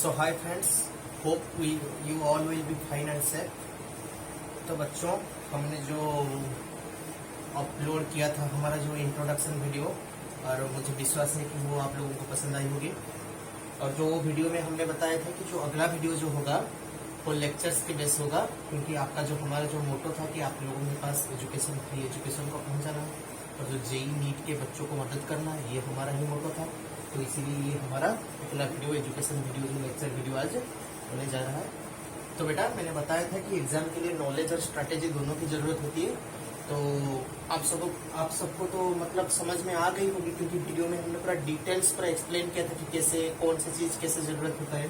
So hi friends, hope you all will be fine and safe. तो बच्चों, हमने जो अपलोड किया था हमारा जो इंट्रोडक्शन वीडियो, और मुझे विश्वास है कि वो आप लोगों को पसंद आई होगी। और जो वीडियो में हमने बताया था कि जो अगला वीडियो जो होगा वो लेक्चर्स के बेस होगा, क्योंकि आपका जो हमारा जो मोटो था कि आप लोगों के पास एजुकेशन फ्री एजुकेशन को पहुंचाना और जो जेई नीट के बच्चों को मदद करना, ये हमारा ही मोटो था। तो इसीलिए ये हमारा अगला वीडियो एजुकेशन वीडियो जो लेक्चर वीडियो आज होने जा रहा है। तो बेटा, मैंने बताया था कि एग्जाम के लिए नॉलेज और स्ट्रैटेजी दोनों की जरूरत होती है। तो आप सबको तो मतलब समझ में आ गई होगी, क्योंकि वीडियो में हमने पूरा डिटेल्स पर एक्सप्लेन किया था कि कैसे कौन सी चीज कैसे जरूरत होता है।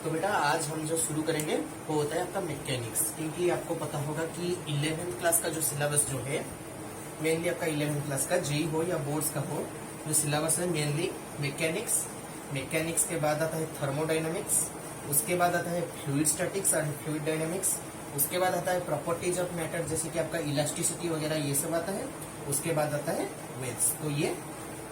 तो बेटा, आज हम जो शुरू करेंगे वो होता है आपका मैकेनिक्स, क्योंकि आपको पता होगा कि 11th क्लास का जो सिलेबस जो है, मेनली आपका 11th क्लास का जेई हो या बोर्ड्स का हो, जो सिलेबस है मेनली मैकेनिक्स के बाद आता है थर्मोडाइनमिक्स, उसके बाद आता है फ्लूइड स्टैटिक्स और फ्लूइड डायनामिक्स, उसके बाद आता है प्रॉपर्टीज ऑफ मैटर जैसे कि आपका इलास्टिसिटी वगैरह ये सब आता है, उसके बाद आता है वेव्स। तो ये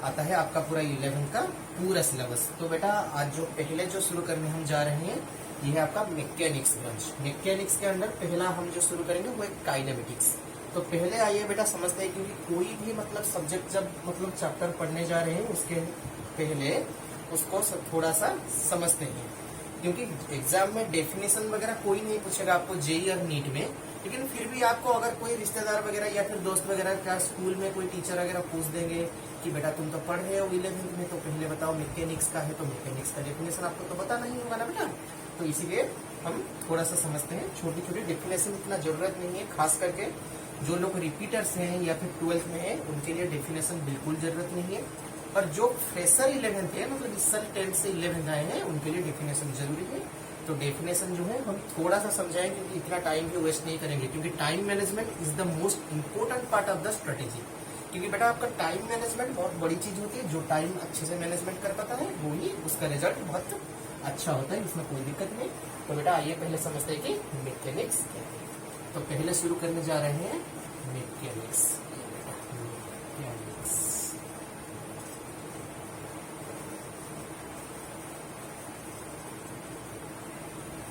आता है आपका पूरा 11 का पूरा सिलेबस। तो बेटा, आज जो पहले जो शुरू करने हम जा रहे हैं ये है आपका मैकेनिक्स ब्रांच। मैकेनिक्स के अंदर पहला हम जो शुरू करेंगे वो है काइनेमेटिक्स। तो पहले आइए बेटा समझते हैं, क्योंकि कोई भी मतलब सब्जेक्ट जब मतलब चैप्टर पढ़ने जा रहे हैं उसके पहले उसको थोड़ा सा समझते हैं, क्योंकि एग्जाम में डेफिनेशन वगैरह कोई नहीं पूछेगा आपको जेई और नीट में, लेकिन फिर भी आपको अगर कोई रिश्तेदार वगैरह या फिर दोस्त वगैरह का स्कूल में कोई टीचर वगैरह पूछ देंगे कि बेटा तुम तो पढ़ रहे हो 11th में, तो पहले बताओ मैकेनिक्स का है, तो मैकेनिक्स का डेफिनेशन आपको तो पता नहीं होगा ना बेटा। तो इसीलिए हम थोड़ा सा समझते हैं, छोटी छोटी डेफिनेशन इतना जरूरत नहीं है, खास करके जो लोग रिपीटर्स हैं या फिर 12th में है उनके लिए डेफिनेशन बिल्कुल जरूरत नहीं है। और जो फ्रेशर 11th है, मतलब इस साल 10th से 11th आए हैं, उनके लिए डेफिनेशन जरूरी है। तो डेफिनेशन जो है हम थोड़ा सा समझाएंगे, क्योंकि इतना टाइम भी वेस्ट नहीं करेंगे, क्योंकि time management is the most important part of the strategy. क्योंकि बेटा आपका टाइम मैनेजमेंट बहुत बड़ी चीज होती है, जो टाइम अच्छे से मैनेजमेंट कर पाता है वो ही उसका रिजल्ट बहुत अच्छा होता है, इसमें कोई दिक्कत नहीं। तो बेटा आइए पहले समझते हैं कि मैकेनिक्स क्या है। तो पहले शुरू करने जा रहे हैं मैकेनिक्स।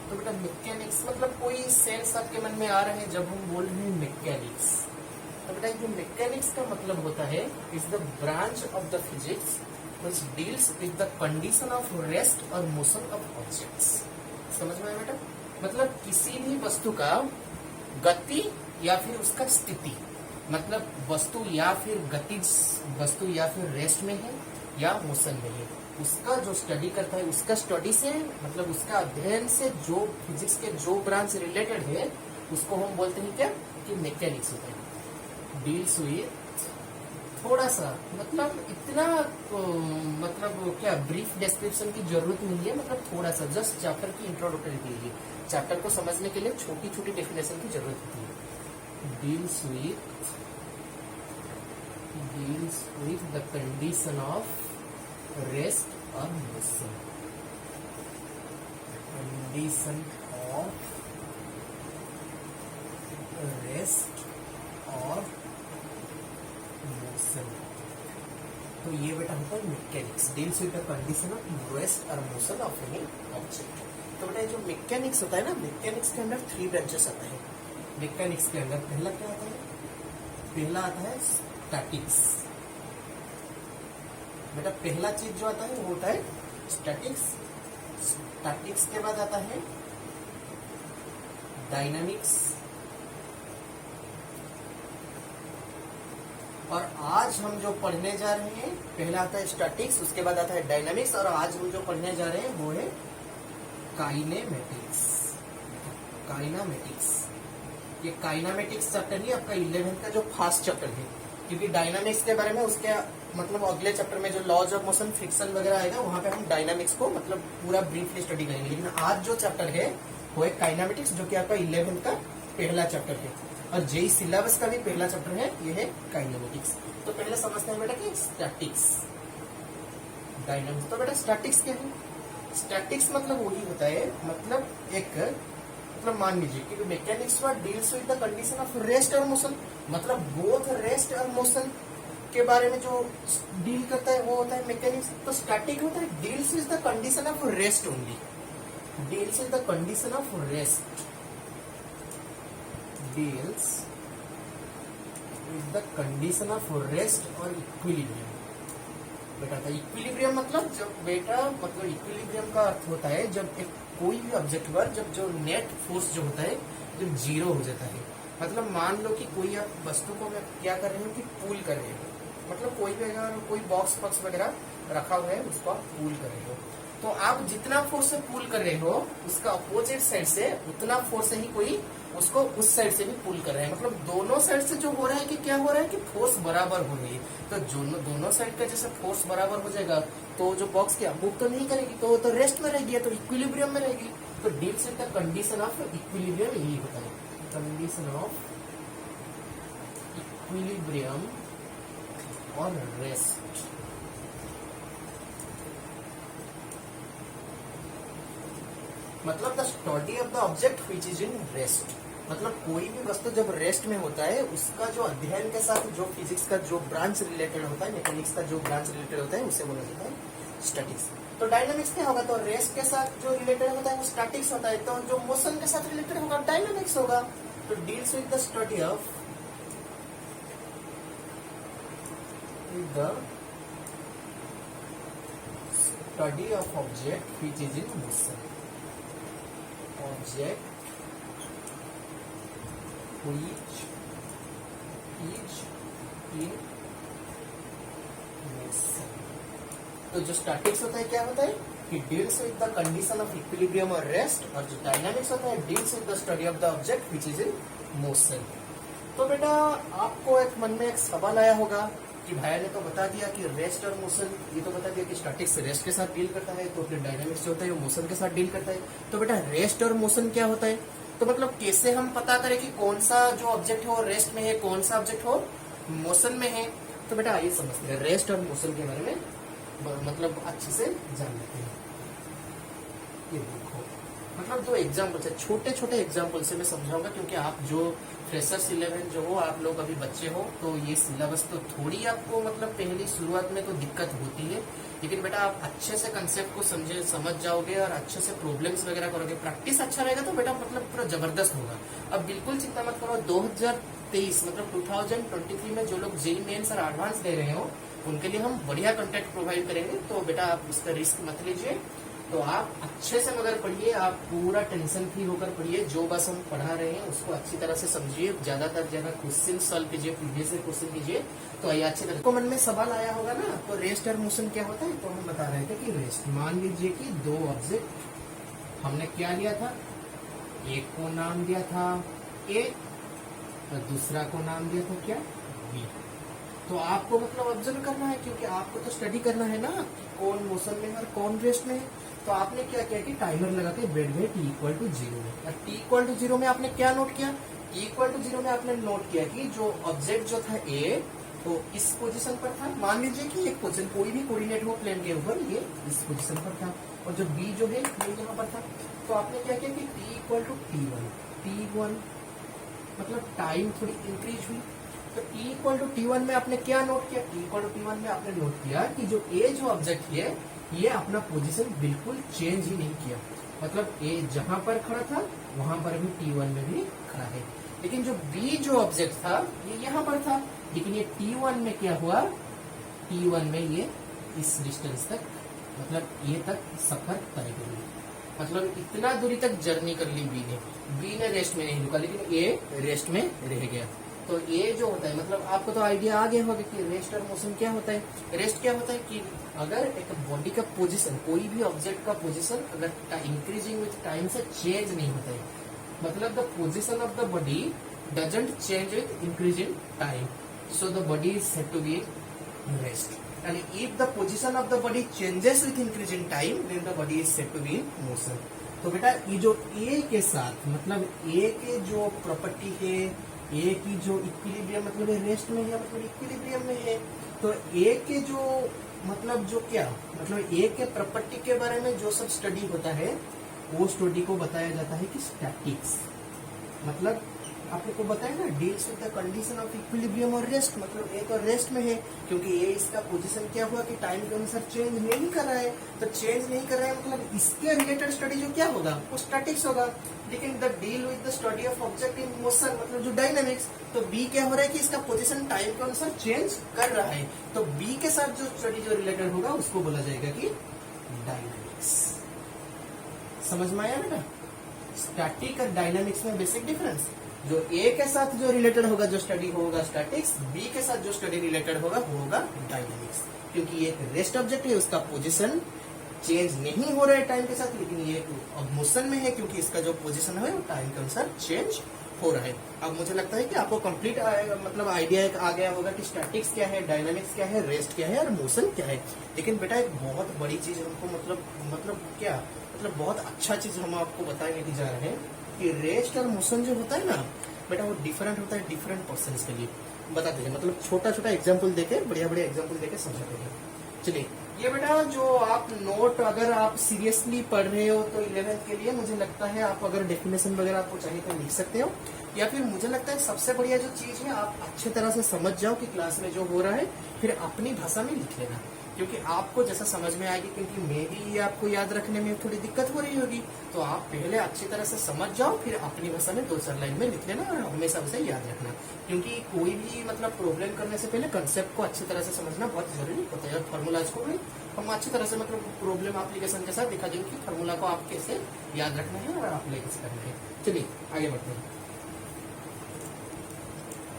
तो बेटा मैकेनिक्स मतलब कोई सेंस आपके मन में आ रहे हैं जब हम बोल रहे हैं मैकेनिक्स। तो बेटा जो मैकेनिक्स का मतलब होता है is the branch of the physics which deals with the condition of rest और मोशन ऑफ ऑब्जेक्ट्स। समझ में आया बेटा? मतलब किसी भी वस्तु का गति या फिर उसका स्थिति, मतलब वस्तु या फिर गतिज वस्तु या फिर रेस्ट में है या मोशन में है, उसका जो स्टडी करता है, उसका स्टडी से मतलब उसका अध्ययन से जो फिजिक्स के जो ब्रांच रिलेटेड है उसको हम बोलते हैं क्या कि मैकेनिक्स होता है। डील्स विद थोड़ा सा मतलब इतना मतलब क्या ब्रीफ डिस्क्रिप्शन की जरूरत नहीं है, मतलब थोड़ा सा जस्ट चैप्टर की इंट्रोडक्टरी के लिए, चैप्टर को समझने के लिए छोटी छोटी डेफिनेशन की जरूरत होती है। Deals with the condition of rest और मोशन। कंडीशन ऑफ रेस्ट और मोशन। तो ये बेटा होता है mechanics, deals with the condition of rest और मोशन ऑफ एनी ऑब्जेक्ट। तो बेटा जो मैकेनिक्स होता है ना, मैकेनिक्स के अंदर 3 ब्रांचेस आता है। मैकेनिक्स के अंदर पहला क्या आता है? पहला आता है स्टैटिक्स। बेटा पहला चीज जो आता है वो होता है स्टैटिक्स। स्टैटिक्स के बाद आता है डायनामिक्स, और आज हम जो पढ़ने जा रहे हैं पहला आता है स्टैटिक्स, उसके बाद आता है डायनामिक्स, और आज हम जो पढ़ने जा रहे हैं वो है काइनेमेटिक्स। ये काइनेमेटिक्स चैप्टर ही आपका 11th का जो फास्ट चैप्टर है, क्योंकि डायनामिक्स के बारे में उसके मतलब अगले चैप्टर में जो लॉज ऑफ मोशन फ्रिक्शन वगैरह आएगा वहां पे हम डायनामिक्स को मतलब पूरा ब्रीफली स्टडी करेंगे। लेकिन आज जो चैप्टर है वो है काइनेमेटिक्स, जो कि आपका 11th का पहला चैप्टर है, और जेई सिलेबस का भी पहला चैप्टर है, ये है काइनेमेटिक्स। तो पहले समझते हैं बेटा कि स्टैटिक्स डायनामिक्स। तो बेटा स्टैटिक्स क्या है? स्टैटिक्स मतलब वही होता है, मतलब एक मतलब मान लीजिए कि mechanics deals with the condition of rest और मोशन, मतलब बोथ रेस्ट और मोशन के बारे में जो डील करता है वो होता है मैकेनिक्स। तो स्टैटिक होता है deals with the condition of rest only, deals with the condition of rest, deals with the condition of rest और इक्विलिब्रियम। बेटा था इक्विलिब्रियम मतलब जब बेटा मतलब इक्विलिब्रियम का अर्थ होता है जब एक कोई भी ऑब्जेक्ट पर जब जो नेट फोर्स जो होता है जब जीरो हो जाता है। मतलब मान लो कि कोई आप वस्तु को मैं क्या कर रहे हो कि पुल कर रहे हो, मतलब कोई भी अगर कोई बॉक्स बॉक्स वगैरह रखा हुआ है उसको आप पुल कर रहे हो, तो आप जितना फोर्स से पुल कर रहे हो उसका अपोजिट साइड से उतना फोर्स से ही कोई उसको उस साइड से भी पुल कर रहे हैं। मतलब दोनों साइड से जो हो रहा है कि क्या हो रहा है कि फोर्स बराबर हो रही है। तो जो दोनों साइड का जैसे फोर्स बराबर हो जाएगा तो जो बॉक्स क्या मूव तो नहीं करेगी, तो रेस्ट में रहेगी, तो इक्विलिब्रियम में रहेगी। तो deals with the condition of equilibrium यही होता है, कंडीशन ऑफ इक्विलिब्रियम और रेस्ट। मतलब the study of the object which is in rest. मतलब कोई भी वस्तु जब रेस्ट में होता है उसका जो अध्ययन के साथ जो फिजिक्स का जो ब्रांच रिलेटेड होता है, मैकेनिक्स का जो ब्रांच रिलेटेड होता है उसे बोला जाता है स्टैटिक्स। तो डायनामिक्स क्या होगा, तो रेस्ट के साथ जो रिलेटेड होता है वो स्टैटिक्स होता है, तो जो मोशन के साथ रिलेटेड होगा डायनामिक्स होगा। तो deals with the study of object which is in motion, object which is in motion। तो जो स्टैटिक्स होता है क्या होता है कि deals with the condition of equilibrium और रेस्ट, और जो डायनामिक्स होता है deals with the study of the object which is in motion. तो बेटा आपको एक मन में एक सवाल आया होगा कि भैया ने तो बता दिया कि रेस्ट और मोशन, ये तो बता दिया कि स्टैटिक्स रेस्ट के साथ डील करता है, तो फिर डायनामिक्स जो होता है वो मोशन के साथ डील करता है। तो बेटा रेस्ट और मोशन क्या होता है, तो मतलब कैसे हम पता करें कि कौन सा जो ऑब्जेक्ट है वो रेस्ट में है, कौन सा ऑब्जेक्ट हो मोशन में है। तो बेटा आइए समझते हैं रेस्ट और मोशन के बारे में, मतलब अच्छे से जान लेते हैं। ये देखो मतलब जो एग्जाम्पल्स है छोटे छोटे एग्जाम्पल से मैं समझाऊंगा, क्योंकि आप जो फ्रेशर्स 11 जो हो, आप लोग अभी बच्चे हो, तो ये सिलेबस तो थोड़ी आपको मतलब पहली शुरुआत में तो दिक्कत होती है, लेकिन बेटा आप अच्छे से कंसेप्ट को समझ जाओगे और अच्छे से प्रॉब्लम्स वगैरह करोगे, प्रैक्टिस अच्छा रहेगा तो बेटा मतलब पूरा जबरदस्त होगा। अब बिल्कुल चिंता मत करो, 2023 मतलब 2023 में जो लोग जेईई मेंस और एडवांस दे रहे हो उनके लिए हम बढ़िया कंटेंट प्रोवाइड करेंगे, तो बेटा आप इसका रिस्क मत लीजिए। तो आप अच्छे से मगर पढ़िए, आप पूरा टेंशन फ्री होकर पढ़िए, जो बस हम पढ़ा रहे हैं उसको अच्छी तरह से समझिए, ज्यादातर ज्यादा क्वेश्चन सॉल्व कीजिए, प्रीवियस क्वेश्चन कीजिए, तो ये अच्छी तरह। तो मन में सवाल आया होगा ना, तो रेस्ट और मोशन क्या होता है, तो हम बता रहे थे कि रेस्ट, मान लीजिए कि दो ऑब्जेक्ट हमने क्या लिया था, एक को नाम दिया था ए और दूसरा को नाम दिया था क्या बी। तो आपको मतलब ऑब्जर्व करना है, क्योंकि आपको तो स्टडी करना है ना कौन मोशन में और कौन रेस्ट में है। तो आपने क्या किया कि टाइमर लगा के बैठ गए t इक्वल टू 0 में, और t इक्वल टू 0 में आपने क्या नोट किया, t इक्वल टू 0 में आपने नोट किया कि जो ऑब्जेक्ट जो था a तो इस पोजीशन पर था। मान लीजिए कि एक पोजीशन कोई भी कोऑर्डिनेट हो प्लेन के ऊपर, ये इस पोजीशन पर था, और जो b जो है ये यहाँ पर था। तो आपने क्या किया कि t इक्वल टू t1 मतलब टाइम थोड़ी इंक्रीज हुई, तो t इक्वल टू t1 में आपने क्या नोट किया, t इक्वल टू t1 में आपने नोट किया कि जो a जो ऑब्जेक्ट है ये अपना पोजीशन बिल्कुल चेंज ही नहीं किया, मतलब a जहां पर खड़ा था वहां पर भी t1 में भी खड़ा है। लेकिन जो b जो ऑब्जेक्ट था ये यहाँ पर था, लेकिन ये t1 में क्या हुआ, t1 में ये इस डिस्टेंस तक मतलब ये तक सफर तय कर ली, मतलब इतना दूरी तक जर्नी कर ली बी ने रेस्ट में नहीं रुका, लेकिन ए रेस्ट में रह गया। तो ये जो होता है मतलब आपको तो आइडिया आ गया होगा कि रेस्ट और मोशन क्या होता है। रेस्ट क्या होता है कि अगर एक बॉडी का पोजीशन, कोई भी ऑब्जेक्ट का पोजीशन अगर इंक्रीजिंग विथ टाइम से चेंज नहीं होता है, मतलब the position of the body doesn't change with increasing time, so the body is said to be rest. And if the position of the body changes with increasing time, then the body is said to be in motion। तो बेटा ये जो A के साथ मतलब A के जो property है, A की जो इक्विलिब्रियम मतलब रेस्ट में है, मतलब इक्विलिब्रियम में है, तो A के जो मतलब जो क्या मतलब A के प्रॉपर्टी के बारे में जो सब स्टडी होता है वो स्टडी को बताया जाता है कि स्टैटिक्स। मतलब आपको बताया ना, deals with the condition of equilibrium और रेस्ट, मतलब एक और रेस्ट में है क्योंकि ये इसका पोजीशन क्या हुआ कि टाइम के अनुसार चेंज नहीं कर रहा है। तो चेंज नहीं कर रहा है मतलब इसके रिलेटेड स्टडी जो क्या होगा वो स्टैटिक्स होगा। लेकिन the deal with the study of object in motion मतलब जो डायनामिक्स, तो बी क्या हो रहा है कि इसका पोजीशन टाइम के अनुसार चेंज कर रहा है। तो बी के साथ जो स्टडी जो रिलेटेड होगा उसको बोला जाएगा कि डायनामिक्स। समझ में आया बेटा? स्टैटिक और डायनामिक्स में बेसिक डिफरेंस। जो ए के साथ जो रिलेटेड होगा जो स्टडी होगा स्टैटिक्स, बी के साथ जो स्टडी रिलेटेड होगा वो होगा डायनामिक्स। क्योंकि ये एक रेस्ट ऑब्जेक्ट है, उसका पोजीशन चेंज नहीं हो रहा है टाइम के साथ, लेकिन ये अब मोशन में है क्योंकि इसका जो पोजीशन है वो टाइम के अनुसार चेंज हो रहा है। अब मुझे लगता है कि आपको कंप्लीट मतलब आइडिया एक आ गया होगा कि स्टैटिक्स क्या है, डायनामिक्स क्या है, रेस्ट क्या है और मोशन क्या है। लेकिन बेटा एक बहुत बड़ी चीज हमको मतलब क्या मतलब बहुत अच्छा चीज हम आपको बताने की जा रहे हैं कि रेस्ट और मोशन जो होता है ना बेटा वो डिफरेंट होता है डिफरेंट पर्सन के लिए। बताते हैं मतलब छोटा छोटा एग्जाम्पल देके बढ़िया बढ़िया एग्जाम्पल देके समझाते हैं। चलिए ये बेटा जो आप नोट अगर आप सीरियसली पढ़ रहे हो तो 11th के लिए मुझे लगता है आप अगर डेफिनेशन वगैरह आपको चाहिए तो लिख सकते हो, या फिर मुझे लगता है सबसे बढ़िया जो चीज है आप अच्छे तरह से समझ जाओ कि क्लास में जो हो रहा है फिर अपनी भाषा में लिख लेना, क्योंकि आपको जैसा समझ में आएगी। क्योंकि मे भी आपको याद रखने में थोड़ी दिक्कत हो रही होगी, तो आप पहले अच्छी तरह से समझ जाओ फिर अपनी भाषा में 2-4 लाइन में लिख लेना और हमेशा उसे याद रखना। क्योंकि कोई भी मतलब प्रॉब्लम करने से पहले कंसेप्ट को अच्छी तरह से समझना बहुत जरूरी होता है। फॉर्मूलाज को भी हम अच्छी तरह से मतलब प्रॉब्लम एप्लीकेशन के साथ दिखा देंगे कि फॉर्मूला को आप कैसे याद रखना है और अप्लाई कैसे करना है। चलिए आगे बढ़ते हैं।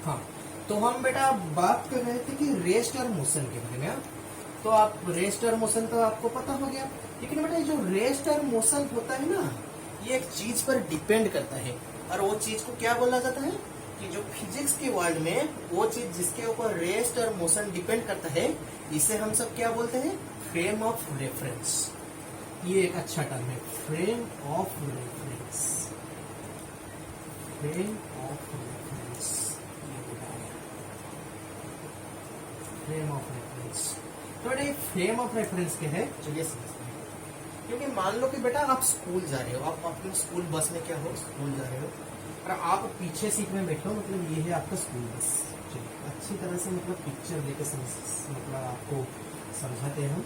हाँ, तो हम बेटा बात कर रहे थे कि रेस्ट और मोशन के बारे में। तो आप रेस्ट और मोशन तो आपको पता हो गया, लेकिन बेटा जो रेस्ट और मोशन होता है ना ये एक चीज पर डिपेंड करता है, और वो चीज को क्या बोला जाता है कि जो फिजिक्स के वर्ल्ड में वो चीज जिसके ऊपर रेस्ट और मोशन डिपेंड करता है इसे हम सब क्या बोलते हैं, फ्रेम ऑफ रेफरेंस। ये एक अच्छा टर्म है, frame of reference. Frame of reference, frame of reference. तो बेटा ये फ्रेम ऑफ रेफरेंस क्या है चलिए समझते हैं। क्योंकि मान लो कि बेटा आप स्कूल जा रहे हो, आप अपने स्कूल बस में क्या हो स्कूल जा रहे हो और आप पीछे सीट में बैठे हो, मतलब ये है आपका स्कूल बस। चलिए अच्छी तरह से मतलब पिक्चर देके मतलब आपको समझाते हैं हम।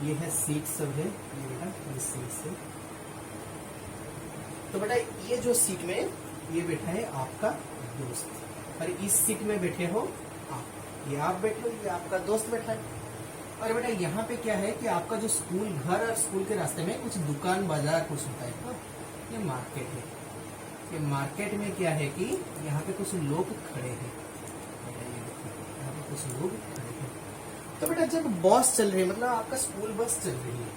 ये है सीट सब है, ये बेटा ये सीट से। तो बेटा ये जो सीट में ये बैठा है आपका दोस्त, और इस सीट में बैठे हो आप, ये आप बैठे हो, ये आपका दोस्त बैठा है। और बेटा यहाँ पे क्या है कि आपका जो स्कूल घर और स्कूल के रास्ते में कुछ दुकान बाजार कुछ होता है। तो ये मार्केट है। ये मार्केट में क्या है कि यहाँ पे कुछ लोग खड़े हैं, यहाँ पे कुछ लोग खड़े हैं। तो बेटा जब बस चल रही है मतलब आपका स्कूल बस चल रही है,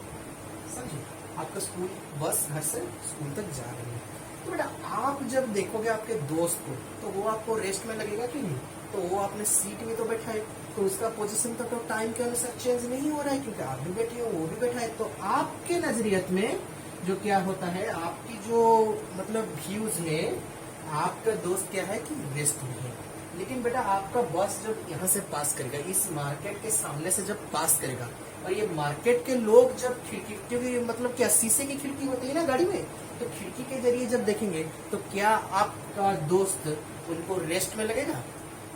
समझे, आपका स्कूल बस घर से स्कूल तक जा रही है। तो बेटा आप जब देखोगे आपके दोस्त को तो वो आपको रेस्ट में लगेगा कि नहीं, तो वो अपने सीट में तो बैठा है, तो उसका पोजीशन तो टाइम के अनुसार चेंज नहीं हो रहा है क्योंकि आप भी बैठे हो वो भी बैठा है। तो आपके नजरियत में जो क्या होता है, आपकी जो मतलब व्यूज में आपका दोस्त क्या है कि रेस्ट में है। लेकिन बेटा आपका बस जब यहाँ से पास करेगा, इस मार्केट के सामने से जब पास करेगा, और ये मार्केट के लोग जब खिड़की, क्योंकि मतलब क्या शीशे की खिड़की होती है ना गाड़ी में, तो खिड़की के जरिए जब देखेंगे तो क्या आपका दोस्त उनको रेस्ट में लगेगा?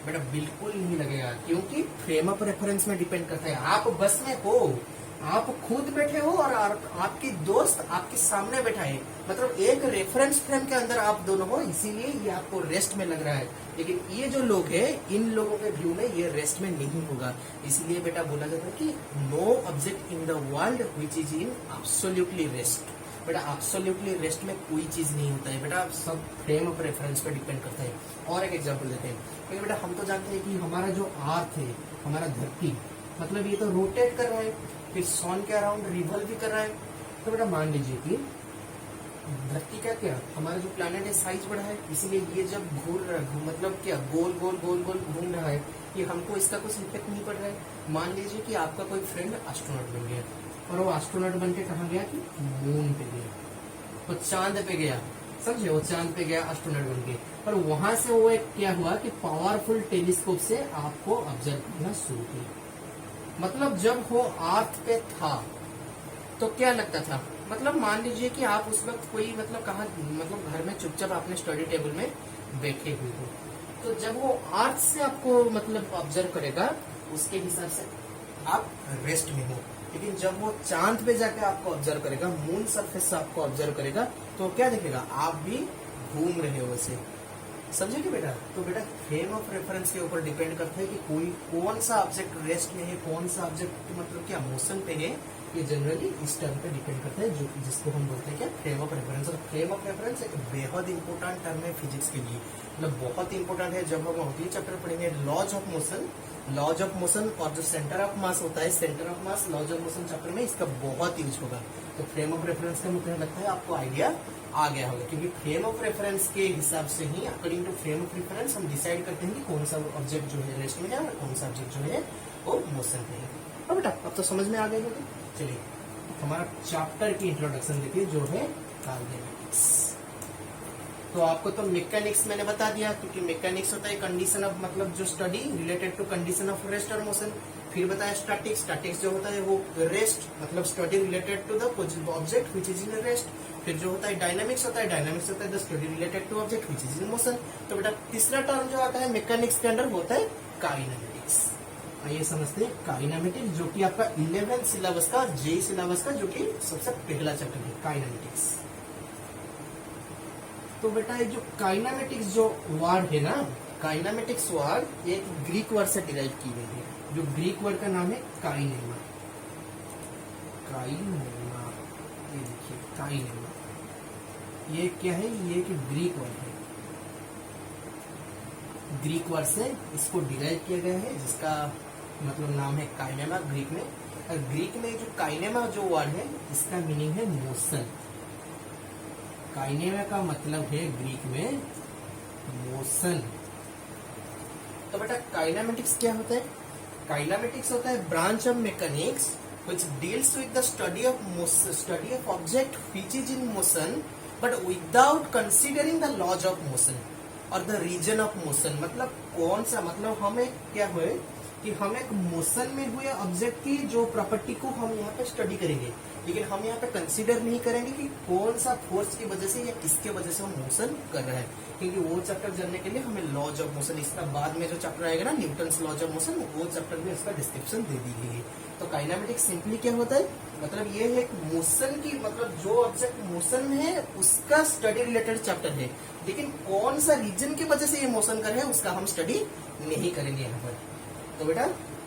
बेटा बिल्कुल नहीं लगेगा, क्योंकि फ्रेम ऑफ रेफरेंस में डिपेंड करता है। आप बस में हो, आप खुद बैठे हो और आपकी दोस्त आपके सामने बैठा है, मतलब एक रेफरेंस फ्रेम के अंदर आप दोनों हो, इसीलिए ये आपको रेस्ट में लग रहा है। लेकिन ये जो लोग हैं इन लोगों के व्यू में ये रेस्ट में नहीं होगा। इसीलिए बेटा बोला जाता है कि no object in the world which is in absolutely rest. बेटा एब्सोल्युटली रेस्ट में कोई चीज नहीं होता है, बेटा सब फ्रेम ऑफ रेफरेंस पे डिपेंड करता है। और एक एग्जांपल देते हैं, क्योंकि बेटा हम तो जानते हैं कि हमारा जो अर्थ है, हमारा धरती, मतलब ये तो रोटेट कर रहा है, फिर सन के अराउंड रिवॉल्व भी कर रहा है। तो बेटा मान लीजिए कि धरती का क्या हमारा जो प्लैनेट है साइज बढ़ा है, इसीलिए ये जब घूर रहा है, मतलब क्या गोल गोल गोल गोल घूम रहा है, ये हमको इसका कुछ इफेक्ट नहीं पड़ रहा है। मान लीजिए कि आपका कोई फ्रेंड एस्ट्रोनॉट बन गया और वो एस्ट्रोनॉट बन के कहाँ गया कि मून पे गया, तो चांद पे गया, समझे, वो चांद पे गया एस्ट्रोनॉट बन के, और वहां से वो एक क्या हुआ कि पावरफुल टेलीस्कोप से आपको ऑब्जर्व करना शुरू किया। मतलब जब वो अर्थ पे था तो क्या लगता था मतलब मान लीजिए कि आप उस वक्त कोई मतलब कहाँ मतलब घर में चुपचाप अपने स्टडी टेबल में बैठे हुए हो, तो जब वो अर्थ से आपको मतलब ऑब्जर्व करेगा उसके हिसाब से आप रेस्ट में हो। लेकिन जब वो चांद पे जाके आपको ऑब्जर्व करेगा, मून सरफेस से आपको ऑब्जर्व करेगा, तो क्या देखेगा, आप भी घूम रहे हो वैसे। समझे कि बेटा? तो बेटा फ्रेम ऑफ रेफरेंस के ऊपर डिपेंड करता है कि कोई कौन सा ऑब्जेक्ट रेस्ट में है, कौन सा ऑब्जेक्ट मतलब क्या मोशन पे है। ये जनरली इस टर्म पे डिपेंड करता है, जो जिसको हम बोलते हैं क्या, फ्रेम ऑफ रेफरेंस। और फ्रेम ऑफ रेफरेंस एक बेहद इंपॉर्टेंट टर्म है फिजिक्स के लिए, मतलब बहुत इंपॉर्टेंट है। जब हम अगले चैप्टर पढ़ेंगे laws of motion, laws of motion और जो सेंटर ऑफ मास होता है, centre of mass laws of motion chapter में इसका बहुत यूज होगा। तो फ्रेम ऑफ रेफरेंस का मुझे लगता है आपको आइडिया आ गया होगा, क्योंकि फ्रेम ऑफ रेफरेंस के हिसाब से ही, according to frame of reference, हम डिसाइड करते हैं कि कौन सा ऑब्जेक्ट जो है रेस्ट में है और कौन सा ऑब्जेक्ट जो है वो मोशन पे है। और बेटा अब तो समझ में आ गई होगी। चलिए हमारा चैप्टर की इंट्रोडक्शन देखिए, जो है काइनेमेटिक्स। तो आपको तो मैकेनिक्स मैंने बता दिया, क्योंकि मैकेनिक्स होता है कंडीशन ऑफ मतलब जो study related to condition of rest और मोशन। फिर बताया स्टैटिक्स, स्टैटिक्स जो होता है वो रेस्ट मतलब study related to the object which is in rest. फिर जो होता है डायनामिक्स होता है, डायनामिक्स होता है the study related to object which is in motion. तो बेटा तीसरा टर्म जो आता है मैकेनिक्स के अंदर होता है काइनेमेटिक्स। ये समझते हैं काइनेमेटिक्स, जो कि आपका 11th सिलेबस का, जेई सिलेबस का, जो कि सबसे पहला चैप्टर है काइनेमेटिक्स। तो बेटा ये जो काइनेमेटिक्स जो वर्ड है ना, काइनेमेटिक्स वर्ड एक ग्रीक वर्ड से डिराइव की गई है, जो ग्रीक वर्ड का नाम है काइनेमा। काइनेमा, ये देखिए काइनेमा, ये क्या है, ये एक ग्रीक वर्ड है, ग्रीक वर्ड से इसको डिराइव किया गया है, जिसका मतलब नाम है काइनेमा ग्रीक में। और ग्रीक में जो काइनेमा जो वर्ड है इसका मीनिंग है मोशन। काइनेमा का मतलब है ग्रीक में मोशन। तो बेटा काइनेमेटिक्स क्या होता है? काइनेमेटिक्स होता है branch of mechanics which deals with the study of object which is in motion but without considering the laws of motion और द रीजन ऑफ मोशन। मतलब कौन सा, मतलब हमें क्या हुए कि हम एक मोशन में हुए ऑब्जेक्ट की जो प्रॉपर्टी को हम यहाँ पे स्टडी करेंगे, लेकिन हम यहाँ पे कंसीडर नहीं करेंगे कि कौन सा फोर्स की वजह से या किसके वजह से हम मोशन कर रहे हैं, क्योंकि वो चैप्टर जानने के लिए हमें लॉज ऑफ मोशन, इसका बाद में जो चैप्टर आएगा ना न्यूटन्स लॉज ऑफ मोशन, वो चैप्टर में इसका डिस्क्रिप्शन दे दी गई है। तो काइनेमेटिक्स सिंपली क्या होता है, मतलब ये है मोशन की, मतलब जो ऑब्जेक्ट मोशन में है उसका स्टडी रिलेटेड चैप्टर है, लेकिन कौन सा रीजन की वजह से ये मोशन कर रहे हैं उसका हम स्टडी नहीं करेंगे यहाँ पर। तो बेटा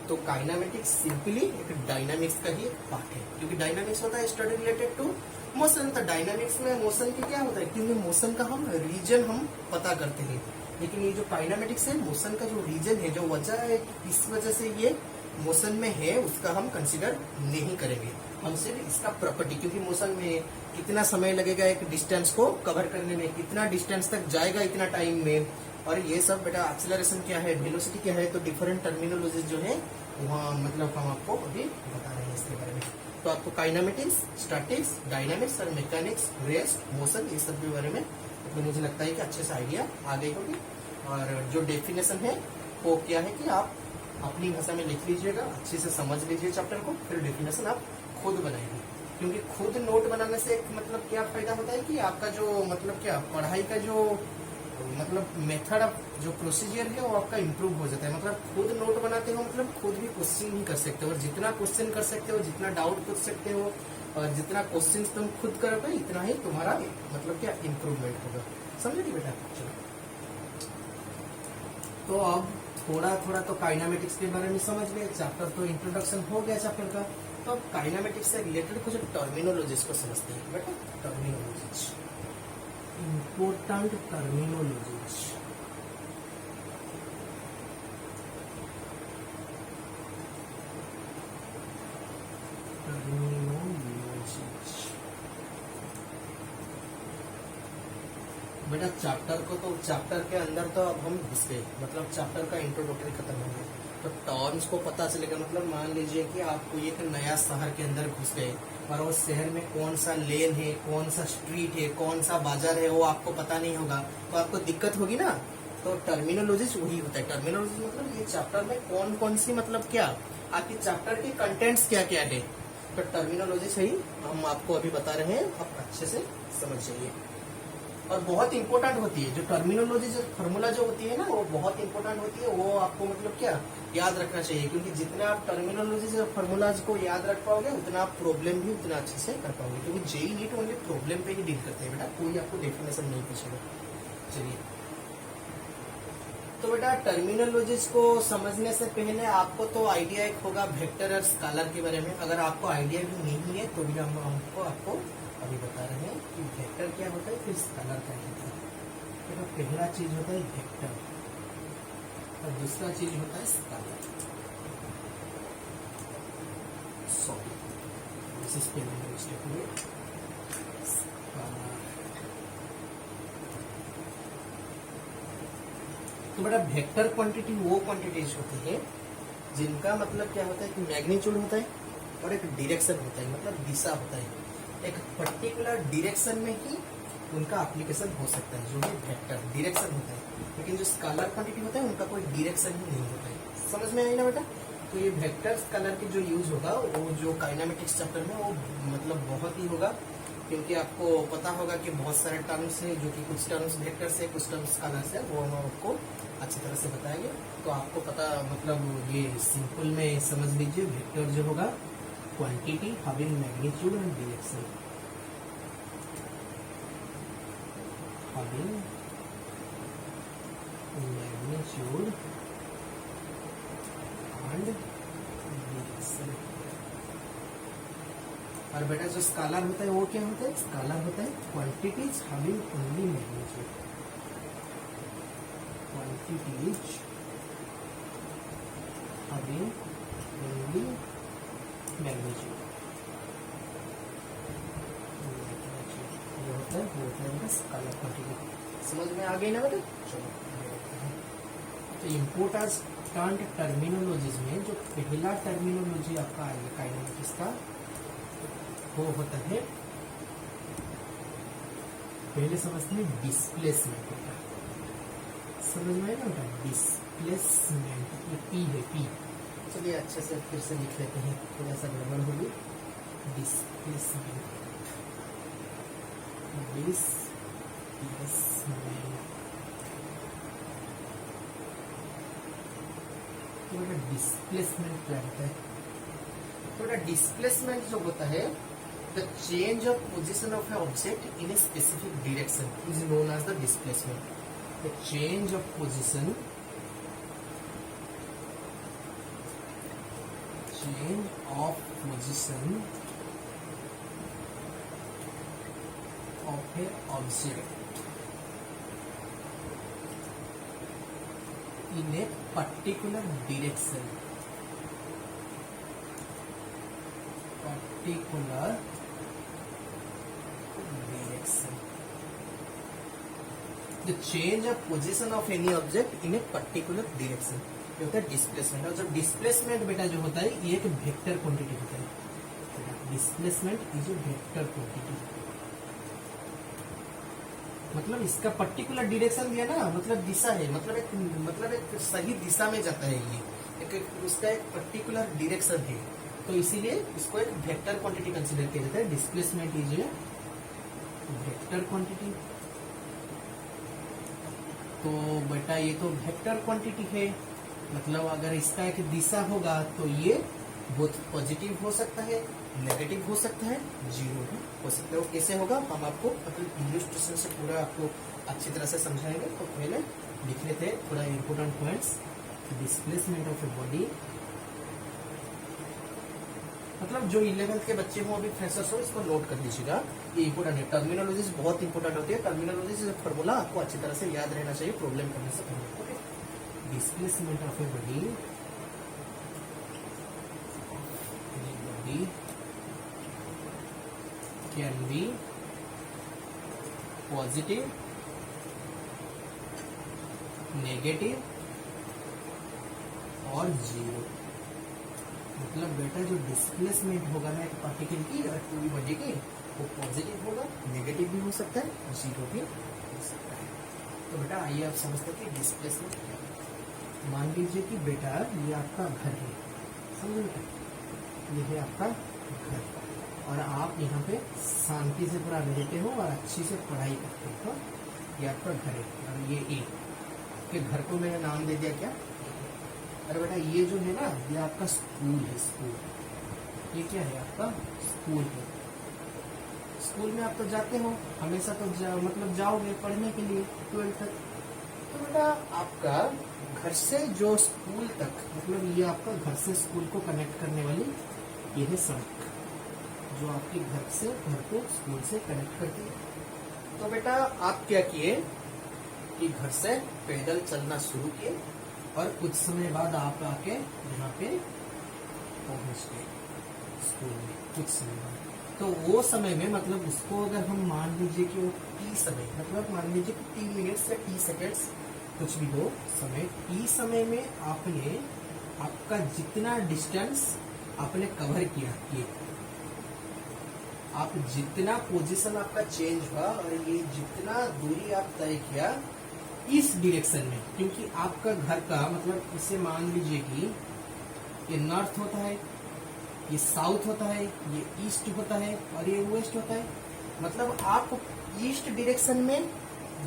तो काइनेमेटिक्स सिंपली एक डायनामिक्स का ही पार्ट है, क्योंकि डायनामिक्स होता है स्टडी रिलेटेड टू मोशन। तो डायनामिक्स में मोशन की क्या होता है, क्योंकि मोशन का हम रीजन हम पता करते हैं, लेकिन ये जो काइनेमेटिक्स है मोशन का जो रीजन है, जो वजह है इस वजह से ये मोशन में है, उसका हम कंसिडर नहीं करेंगे। हम सिर्फ इसका प्रॉपर्टी, क्योंकि मोशन में कितना समय लगेगा एक डिस्टेंस को कवर करने में, कितना डिस्टेंस तक जाएगा इतना टाइम में, और ये सब बेटा एक्सेलरेशन क्या है, वेलोसिटी क्या है, तो डिफरेंट टर्मिनोलॉजी जो है वहाँ मतलब हम आपको अभी बता रहे हैं इसके बारे में। तो आपको काइनेमेटिक्स, स्टैटिक्स, डायनामिक्स और मैकेनिक्स, रेस्ट, मोशन, ये सब के बारे में मतलब मुझे लगता है कि अच्छे से आइडिया आ गई होगी। और जो डेफिनेशन है वो क्या है कि आप अपनी भाषा में लिख लीजिएगा, अच्छे से समझ लीजिए चैप्टर को, फिर डेफिनेशन आप खुद बनाइए, क्योंकि खुद नोट बनाने से मतलब क्या फायदा होता है कि आपका जो मतलब क्या पढ़ाई का जो मतलब मेथड ऑफ जो प्रोसीजर है वो आपका इम्प्रूव हो जाता है। मतलब खुद नोट बनाते हो मतलब खुद भी क्वेश्चन ही कर सकते हो, और जितना क्वेश्चन कर सकते हो, जितना डाउट पूछ सकते हो, और जितना क्वेश्चन तुम खुद करोगे इतना ही तुम्हारा मतलब क्या इम्प्रूवमेंट होगा। समझे नहीं बेटा? चलो तो अब थोड़ा थोड़ा तो काइनेमेटिक्स के बारे में समझ गए, चैप्टर तो इंट्रोडक्शन हो गया चैप्टर का। तो अब काइनेमेटिक्स से रिलेटेड कुछ टर्मिनोलॉजीज को समझते हैं बेटा। Terminologies, important terminologies. बेटा चैप्टर को तो चैप्टर के अंदर तो अब हम घुस गए, मतलब चैप्टर का इंट्रोडक्टरी खत्म हो गया, तो टर्म्स को पता चलेगा। मतलब मान लीजिए कि आप कोई एक नया शहर के अंदर घुस गए और उस शहर में कौन सा लेन है, कौन सा स्ट्रीट है, कौन सा बाजार है, वो आपको पता नहीं होगा तो आपको दिक्कत होगी ना। तो टर्मिनोलॉजीज वही होता है। टर्मिनोलॉजी मतलब ये चैप्टर में कौन कौन सी मतलब क्या आपकी चैप्टर के कंटेंट्स क्या क्या है, तो टर्मिनोलॉजी सही हम आपको अभी बता रहे हैं, आप अच्छे से समझ जाइए। और बहुत इंपॉर्टेंट होती है जो टर्मिनोलॉजी, जो फॉर्मूला जो होती है ना, वो बहुत इंपॉर्टेंट होती है। वो आपको मतलब क्या याद रखना चाहिए, क्योंकि जितना आप टर्मिनोलॉजी से फॉर्मूलाज को याद रख पाओगे उतना आप प्रॉब्लम भी उतना अच्छे से कर पाओगे, क्योंकि जेई नीट ओनली प्रॉब्लम पे ही डील करते हैं बेटा, कोई आपको डेफिनेशन नहीं पूछेगा। चलिए, तो बेटा टर्मिनोलॉजीज को समझने से पहले आपको तो आइडिया एक होगा वेक्टर और स्केलर के बारे में। अगर आपको आइडिया भी नहीं है तो भी हम आपको अभी बता रहे हैं कि वेक्टर क्या होता है, फिर स्केलर क्या होता है। तो पहला चीज होता है वेक्टर और दूसरा चीज होता है scalar. Sorry, this is spelling mistake हुई। तो बेटा वेक्टर क्वांटिटी वो क्वांटिटीज होती है जिनका मतलब क्या होता है कि मैग्नीट्यूड होता है और एक डायरेक्शन होता है, मतलब दिशा होता है। एक पर्टिकुलर डायरेक्शन में ही उनका एप्लीकेशन हो सकता है, जो है वेक्टर डायरेक्शन होता है। लेकिन जो स्केलर क्वांटिटी होता है उनका कोई डायरेक्शन ही नहीं होता है। समझ में आई ना बेटा? तो ये वेक्टर स्केलर की जो यूज होगा वो जो काइनेमेटिक्स चैप्टर में वो मतलब बहुत ही होगा, क्योंकि आपको पता होगा कि बहुत सारे टर्म्स है जो कि कुछ टर्म्स वेक्टर से कुछ टर्म्स स्केलर से, वो हम आपको अच्छी तरह से बताएंगे। तो आपको पता मतलब ये सिंपल में समझ लीजिए, वेक्टर जो होगा quantity having magnitude and direction, having magnitude and direction. और बेटा जो स्केलर होता है वो क्या होता है? स्केलर होता है quantities having only magnitude, quantities having only magnitude। ये होता है वो होता है स्केलर क्वांटिटी। समझ में आ गई ना बेटा? चलो, तो इम्पोर्टेंट टर्मिनोलॉजीज में जो पहला टर्मिनोलॉजी आपका आएगा काइनेमेटिक्स का, वो होता है, पहले समझते हैं डिस्प्लेसमेंट होता है। समझ में आएगा बेटा? डिस्प्लेसमेंट, ये पी है, पी। चलिए अच्छे से फिर से लिख लेते हैं, थोड़ा सा गड़बड़ होगी। डिस्प्लेसमेंट, तो बेटा डिस्प्लेसमेंट क्या होता है? तो बेटा डिस्प्लेसमेंट जो होता है, the change of position of a object in a specific direction is known as the displacement. The change of position of a object in a particular direction, The change of position of any object in a particular direction, ये होता है displacement. और जब displacement बेटा जो होता है ये एक वेक्टर क्वांटिटी होता है। Displacement is a vector quantity, मतलब इसका पर्टिकुलर डायरेक्शन दिया ना, मतलब दिशा है, मतलब एक सही दिशा में जाता है। ये उसका एक पर्टिकुलर डायरेक्शन है, तो इसीलिए इसको एक वेक्टर क्वांटिटी कंसीडर किया जाता है। Displacement is a vector quantity. तो बेटा ये तो वेक्टर क्वांटिटी है, मतलब अगर इसका एक दिशा होगा तो ये बहुत पॉजिटिव हो सकता है, नेगेटिव हो सकता है, जीरो भी हो सकता है। वो कैसे होगा हम आपको इलस्ट्रेशन से पूरा आपको अच्छी तरह से समझाएंगे। तो पहले लिख लेते हैं थोड़ा important points. Displacement of a body, मतलब जो 11th के बच्चे हो, अभी फ्रेशर्स हो, इसको नोट कर लीजिएगा, ये इंपोर्टेंट है। टर्मिनोलॉजी बहुत इंपोर्टेंट होती है। टर्मिनोलॉजी से फॉर्मूला आपको अच्छी तरह से याद रहना चाहिए प्रॉब्लम करने से पहले। Okay, displacement of a body can be positive, negative और जीरो। मतलब बेटा जो डिस्प्लेसमेंट होगा ना एक पार्टिकल की या पूरी बॉडी की, वो पॉजिटिव होगा, नेगेटिव भी हो सकता है, जीरो भी हो सकता है। तो बेटा आइए आप समझते हैं कि डिस्प्लेसमेंट क्या है। मान लीजिए कि बेटा ये आपका घर है, समझो बेटा, ये है आपका घर, और आप यहाँ पे शांति से पूरा रहते हो और अच्छी से पढ़ाई करते हो, ये आपका घर है। और ये ए के घर को मैंने नाम दे दिया क्या? अरे बेटा ये जो है ना, ये आपका स्कूल है, स्कूल। ये क्या है? आपका स्कूल है। स्कूल में आप तो जाते हो हमेशा, तो मतलब जाओगे पढ़ने के लिए 12th तक। तो बेटा आपका घर से जो स्कूल तक, मतलब ये आपका घर से स्कूल को कनेक्ट करने वाली ये है सड़क, जो आपके घर से घर को स्कूल से कनेक्ट करती है। तो बेटा आप क्या किए कि घर से पैदल चलना शुरू किए, और कुछ समय बाद आप आके यहाँ पे पहुंच गए स्कूल में, कुछ समय बाद। तो वो समय में, मतलब उसको अगर हम मान लीजिए कि वो टी समय, मतलब मान लीजिए कि 3 मिनट्स या 30 सेकेंड्स कुछ भी हो समय, टी समय में आपने आपका जितना डिस्टेंस आपने कवर किया, ये आप जितना पोजीशन आपका चेंज हुआ और ये जितना दूरी आप तय किया इस डायरेक्शन में, क्योंकि आपका घर का मतलब इसे मान लीजिए कि ये नॉर्थ होता है, ये साउथ होता है, ये ईस्ट होता है और ये वेस्ट होता है। मतलब आप ईस्ट डायरेक्शन में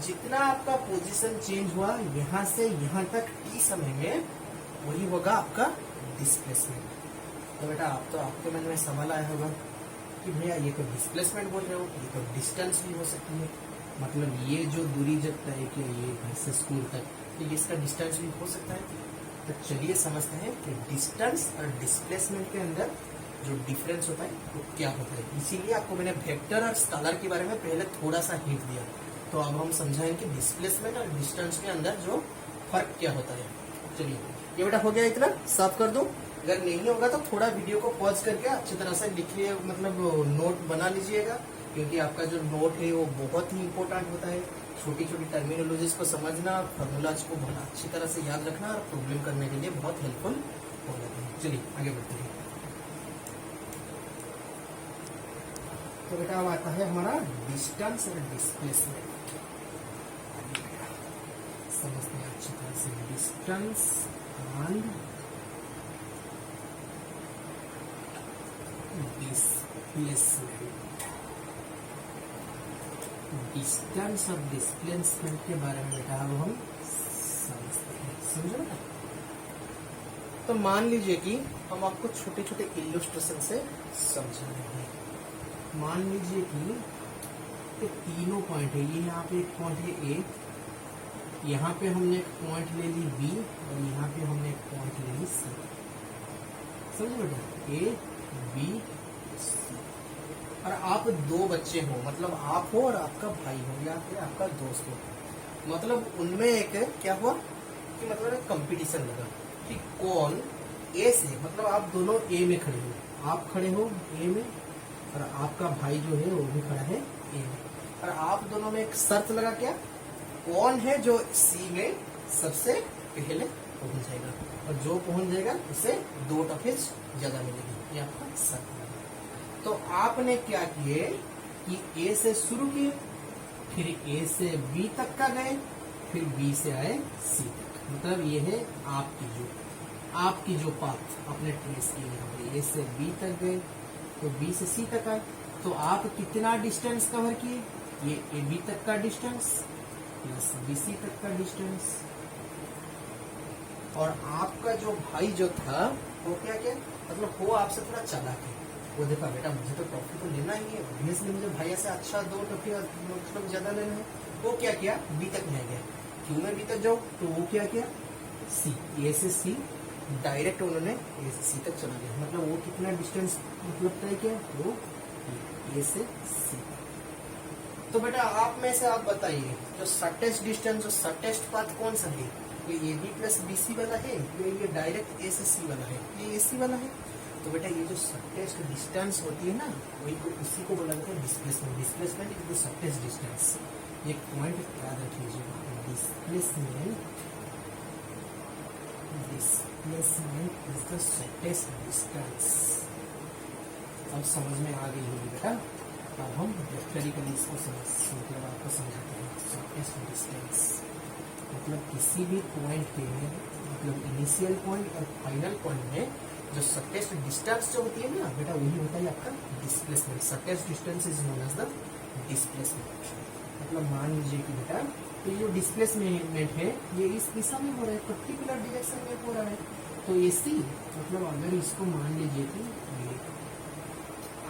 जितना आपका पोजीशन चेंज हुआ यहाँ से यहाँ तक टी समय में, वही होगा आपका डिस्प्लेसमेंट। तो बेटा आप तो आपके मन में सवाल आया होगा कि भैया ये तो डिस्प्लेसमेंट बोल रहे हो, ये तो डिस्टेंस भी हो सकती है, मतलब ये जो दूरी जब तय की ये घर से स्कूल तक, तो ये इसका डिस्टेंस भी हो सकता है। तो चलिए समझते हैं कि डिस्टेंस और डिस्प्लेसमेंट के अंदर जो डिफरेंस होता है वो क्या होता है। इसीलिए आपको मैंने वेक्टर और स्केलर के बारे में पहले थोड़ा सा हिंट दिया। तो अब हम समझाएंगे कि डिस्प्लेसमेंट और डिस्टेंस के अंदर जो फर्क क्या होता है। चलिए ये बेटा हो गया, इतना साफ कर दो। अगर नहीं होगा तो थोड़ा वीडियो को पॉज करके अच्छी तरह से लिखिए, मतलब नोट बना लीजिएगा, क्योंकि आपका जो नोट है वो बहुत ही इंपॉर्टेंट होता है। छोटी छोटी टर्मिनोलॉजीज को समझना, फॉर्मूलाज को बहुत अच्छी तरह से याद रखना और प्रॉब्लम करने के लिए बहुत हेल्पफुल हो जाते हैं। चलिए आगे बढ़ते हैं। तो बेटा अब आता है हमारा डिस्टेंस और डिस्प्लेसमेंट। समझते हैं अच्छी तरह से डिस्टेंस एंड डिस्प्लेसमेंट। डिस्टेंस और डिस्प्लेसमेंट के बारे में बेटा अब हम समझते हैं, समझो बेटा। तो मान लीजिए कि हम आपको छोटे छोटे इलस्ट्रेशन से समझा रहे हैं। मान लीजिए कि ये तीनों पॉइंट है, ये यहाँ पे एक पॉइंट है ए, यहाँ पे हमने एक पॉइंट ले ली बी और यहाँ पे हमने एक पॉइंट ले ली सी। समझो बेटा, ए बी सी। और आप दो बच्चे हो, मतलब आप हो और आपका भाई हो या फिर आपका दोस्त हो, मतलब उनमें एक क्या हुआ कि मतलब एक कंपटीशन लगा कि कौन ए से, मतलब आप दोनों ए में खड़े हो, आप खड़े हो ए में और आपका भाई जो है वो भी खड़ा है ए में, और आप दोनों में एक शर्त लगा क्या, कौन है जो सी में सबसे पहले पहुंच जाएगा, और जो पहुंच जाएगा उसे 2 टॉफीज ज्यादा मिलेगी। ये आपका शर्त लगा। तो आपने क्या किए कि ए से शुरू किए, फिर ए से बी तक का गए, फिर बी से आए सी तक। मतलब ये है आपकी जो पाथ आपने ट्रेस की, यहाँ पे ए से बी तक गए तो बी से सी तक आए। तो आप कितना डिस्टेंस कवर किए, ये ए बी तक का डिस्टेंस प्लस बी सी तक का डिस्टेंस। और आपका जो भाई जो था वो क्या क्या, मतलब वो आपसे थोड़ा चालाक है, वो देखा बेटा मुझे तो ट्रॉफी तो लेना ही है, ऑब्वियसली मुझे भैया से अच्छा 2 ट्रॉफी मतलब ज्यादा लेना है। वो क्या किया, बी तक नहीं गया, क्यों मैं बी तक जाऊँ, तो वो क्या किया, सी, ए से सी डायरेक्ट उन्होंने ए से सी तक चला गया। मतलब वो कितना डिस्टेंस मतलब तय किया, वो ए से सी। तो बेटा आप में से आप बताइए जो शॉर्टेस्ट डिस्टेंस, जो शॉर्टेस्ट पाथ कौन सा है, ये A B plus B C वाला है या ये डायरेक्ट ए से सी वाला है, ये ए सी वाला है। तो बेटा ये जो शॉर्टेस्ट डिस्टेंस होती है ना, वही को उसी को बोला जाता है displacement. Displacement is the shortest distance. एक पॉइंट याद रख लीजिएगा, displacement is the shortest distance. अब समझ में आ गई होगी बेटा। अब हम प्रैक्टिकली इसको मतलब आपको समझाते हैं। शॉर्टेस्ट डिस्टेंस मतलब किसी भी पॉइंट के, मतलब इनिशियल पॉइंट और फाइनल पॉइंट में जो शॉर्टेस्ट डिस्टेंस जो होती है ना बेटा, वही होता है आपका displacement. Shortest distance is known as the displacement. मतलब मान लीजिए कि बेटा तो ये जो डिस्प्लेसमेंट है ये इस दिशा में हो रहा है, पर्टिकुलर डायरेक्शन में हो रहा है। तो AC मतलब अगर इसको मान लीजिए कि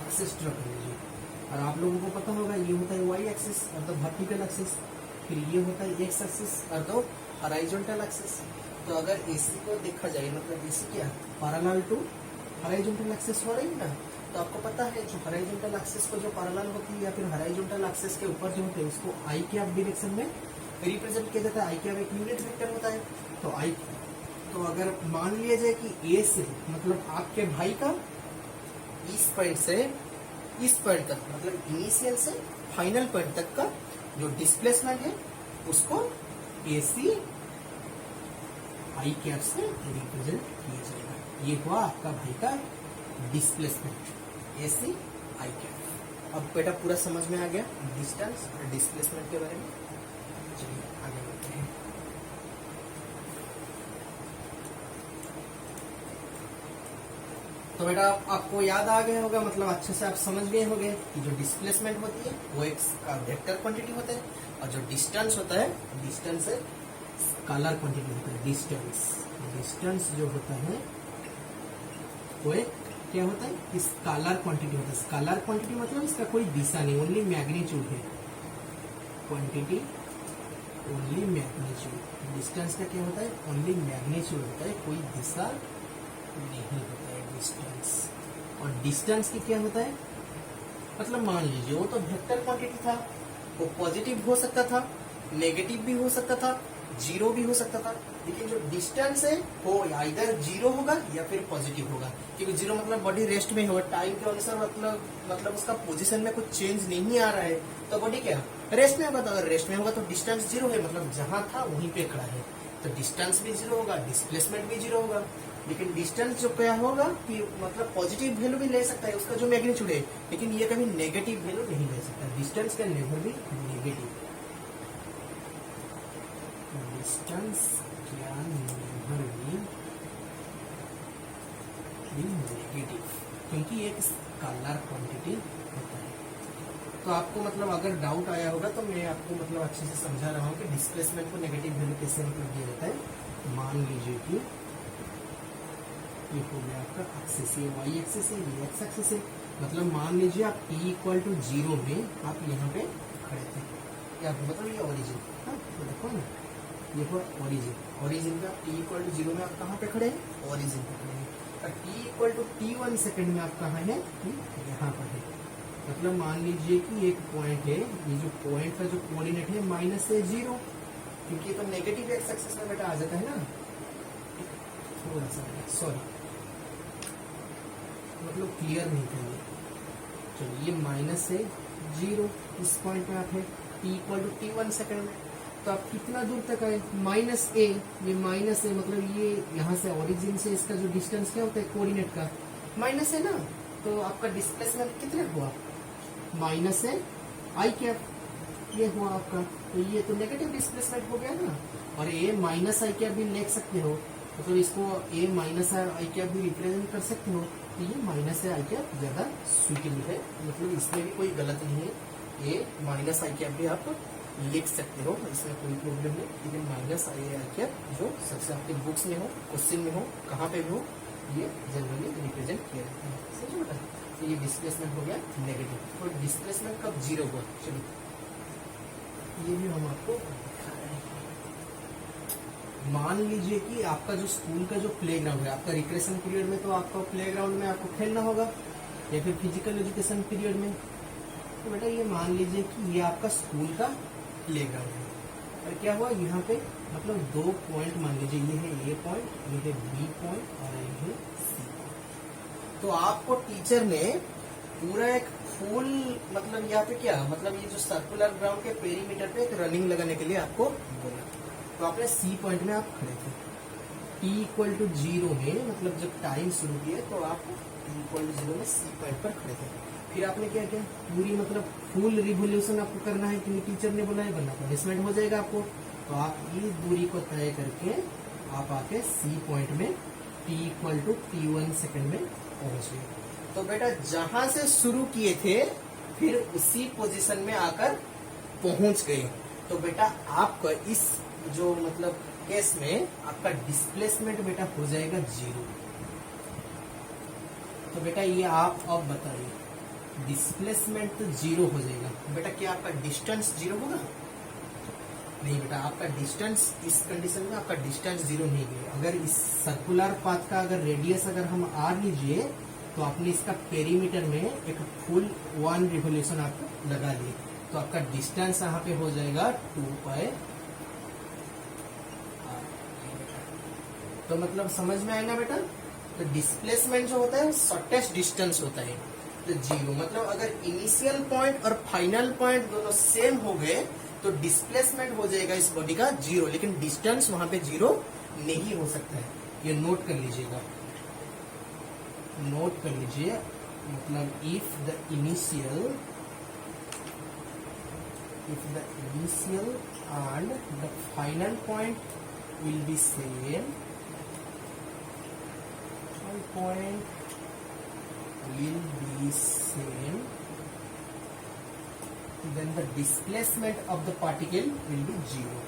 एक्सिस ड्रा कर लीजिए, और आप लोगों को पता होगा ये होता है y एक्सिस और द वर्टिकल एक्सिस, फिर ये होता है x एक्सिस और द हॉरिजॉन्टल एक्सिस। तो अगर AC को देखा जाए मतलब AC क्या पैरेलल टू हॉरिजॉन्टल एक्सिस हो रही है ना, तो आपको पता है जो हॉरिजॉन्टल एक्सिस को जो पैरेलल होती है या फिर हॉरिजॉन्टल एक्सिस के ऊपर जो होते हैं उसको i कैप डायरेक्शन में रिप्रेजेंट किया जाता है। i कैप एक यूनिट वेक्टर होता है। तो i तो अगर मान लिया जाए कि A से मतलब आपके भाई का इस पॉइंट से इस पॉइंट तक मतलब इनिशियल से फाइनल पॉइंट तक का जो डिस्प्लेसमेंट है उसको AC i कैप से रिप्रेजेंट किया जाएगा। ये हुआ आपका भाई का डिस्प्लेसमेंट AC i कैप। अब बेटा पूरा समझ में आ गया डिस्टेंस और डिस्प्लेसमेंट के बारे में। चलिए आगे बढ़ते हैं। तो बेटा आपको याद आ गया होगा, मतलब अच्छे से आप समझ गए होंगे कि जो डिस्प्लेसमेंट होती है वो एक वेक्टर क्वांटिटी होता है, और जो डिस्टेंस होता है डिस्टेंस है स्केलर क्वांटिटी होता है। डिस्टेंस जो होता है वो एक क्या होता है स्केलर क्वांटिटी होता है। स्केलर क्वांटिटी मतलब इसका कोई दिशा नहीं, ओनली मैग्नीट्यूड है। Quantity only magnitude. डिस्टेंस का क्या होता है ओनली मैग्नीट्यूड होता है, कोई दिशा नहीं होता है डिस्टेंस। और डिस्टेंस की क्या होता है मतलब मान लीजिए वो तो वेक्टर क्वांटिटी था, वो पॉजिटिव हो सकता था, नेगेटिव भी हो सकता था, जीरो भी हो सकता था। लेकिन जो डिस्टेंस है वो इधर जीरो होगा या फिर पॉजिटिव होगा, क्योंकि जीरो मतलब बॉडी रेस्ट में होगा, टाइम के अनुसार मतलब उसका पोजीशन में कुछ चेंज नहीं आ रहा है, तो बॉडी क्या रेस्ट में होगा। तो अगर रेस्ट में होगा तो डिस्टेंस जीरो है, मतलब जहां था वहीं पे खड़ा है, तो डिस्टेंस भी जीरो होगा, डिस्प्लेसमेंट भी जीरो होगा। लेकिन डिस्टेंस जो क्या होगा कि मतलब पॉजिटिव वैल्यू भी ले सकता है उसका जो मैग्नीट्यूड है, लेकिन ये कभी नेगेटिव वैल्यू नहीं ले सकता। Distance can never be negative. Distance can never be negative, क्योंकि एक स्केलर क्वांटिटी होता है। तो आपको मतलब अगर डाउट आया होगा तो मैं आपको मतलब अच्छे से समझा रहा हूँ कि डिस्प्लेसमेंट को नेगेटिव वैल्यू कैसे मतलब दिया जाता है। मान लीजिए कि ये हो गया आपका एक्सिस, ये y एक्सिस है, ये x एक्सिस है। मतलब मान लीजिए आप t इक्वल टू 0 में आप यहाँ पे खड़े थे, क्या मतलब ये ओरिजिन, तो देखो ना ये हुआ ओरिजिन का t इक्वल टू 0 में आप कहाँ पे खड़े हैं ओरिजिन पे खड़े हैं, और t equal to t1 second में आप कहाँ है यहाँ पर है। मतलब मान लीजिए कि एक पॉइंट है, ये जो पॉइंट का जो कोऑर्डिनेट है -0, क्योंकि ये तो नेगेटिव एक्स एक्सिस में बेटा आ जाता है ना, थोड़ा सा सॉरी मतलब क्लियर नहीं था ये। चलिए ये -0 इस पॉइंट में आप है, t equal to t1 second में, तो आप कितना दूर तक आए -a, ये माइनस है मतलब ये यहाँ से ओरिजिन से इसका जो डिस्टेंस क्या होता है कोऑर्डिनेट का माइनस है ना, तो आपका डिस्प्लेसमेंट कितना हुआ -है i कैप, ये हुआ आपका। तो ये तो नेगेटिव डिस्प्लेसमेंट हो गया ना, और ये -i कैप भी लिख सकते हो, मतलब इसको a -i कैप भी रिप्रेजेंट कर सकते हो। तो ये -i कैप ज्यादा सुटेबल है, मतलब इसमें भी कोई गलत नहीं है, ये -i कैप भी आप लिख सकते हो, इसमें कोई प्रॉब्लम नहीं। लेकिन -i कैप जो सबसे आपके बुक्स में हो, क्वेश्चन में हो, कहाँ पे भी हो, ये जनरली रिप्रेजेंट किया जाता है। समझ में? तो ये डिस्प्लेसमेंट हो गया नेगेटिव। तो डिस्प्लेसमेंट कब जीरो हुआ, चलिए ये भी हम आपको दिखा रहे हैं। मान लीजिए कि आपका जो स्कूल का जो प्लेग्राउंड है, आपका रिक्रेशन पीरियड में तो आपका प्लेग्राउंड में आपको खेलना होगा, या फिर फिजिकल एजुकेशन पीरियड में। तो बेटा ये मान लीजिए कि ये आपका स्कूल का प्लेग्राउंड है, और क्या हुआ यहाँ पे मतलब 2 पॉइंट मान लीजिए, ये है A पॉइंट, ये है B पॉइंट और ये है C पॉइंट। तो आपको टीचर ने पूरा एक फुल मतलब यहाँ पे क्या मतलब ये जो सर्कुलर ग्राउंड के पेरीमीटर पे एक रनिंग लगाने के लिए आपको बोला। तो आपने C पॉइंट में आप खड़े थे, t इक्वल टू 0 में मतलब जब टाइम शुरू किया तो आप t इक्वल टू 0 में C पॉइंट पर खड़े थे। फिर आपने क्या किया पूरी मतलब फुल रिवोल्यूशन आपको करना है, क्योंकि टीचर ने बोला है, वरना पनिशमेंट हो जाएगा आपको। तो आप इस दूरी को तय करके आप आके C पॉइंट में t equal to t1 second में पहुंच गए। तो बेटा जहां से शुरू किए थे फिर उसी पोजीशन में आकर पहुंच गए। तो बेटा आपका इस जो मतलब केस में आपका डिस्प्लेसमेंट बेटा हो जाएगा 0। तो बेटा ये आप अब बताइए, डिस्प्लेसमेंट तो 0 हो जाएगा बेटा, क्या आपका डिस्टेंस 0 होगा? नहीं बेटा, आपका डिस्टेंस इस कंडीशन में आपका डिस्टेंस 0 नहीं है। अगर इस सर्कुलर पाथ का अगर रेडियस अगर हम r लीजिए तो आपने इसका पेरीमीटर में एक फुल 1 रिवोल्यूशन आप लगा लिए, तो आपका डिस्टेंस यहाँ पे हो जाएगा 2 पाई। तो मतलब समझ में आएगा बेटा। तो डिस्प्लेसमेंट जो होता है वो शॉर्टेस्ट डिस्टेंस होता है। तो 0 मतलब अगर इनिशियल पॉइंट और फाइनल पॉइंट दोनों सेम हो गए तो डिस्प्लेसमेंट हो जाएगा इस बॉडी का 0, लेकिन डिस्टेंस वहां पे 0 नहीं हो सकता है। ये नोट कर लीजिएगा, नोट कर लीजिए। मतलब if the initial and the final point will be same, point will be same, then the displacement of the particle will be 0.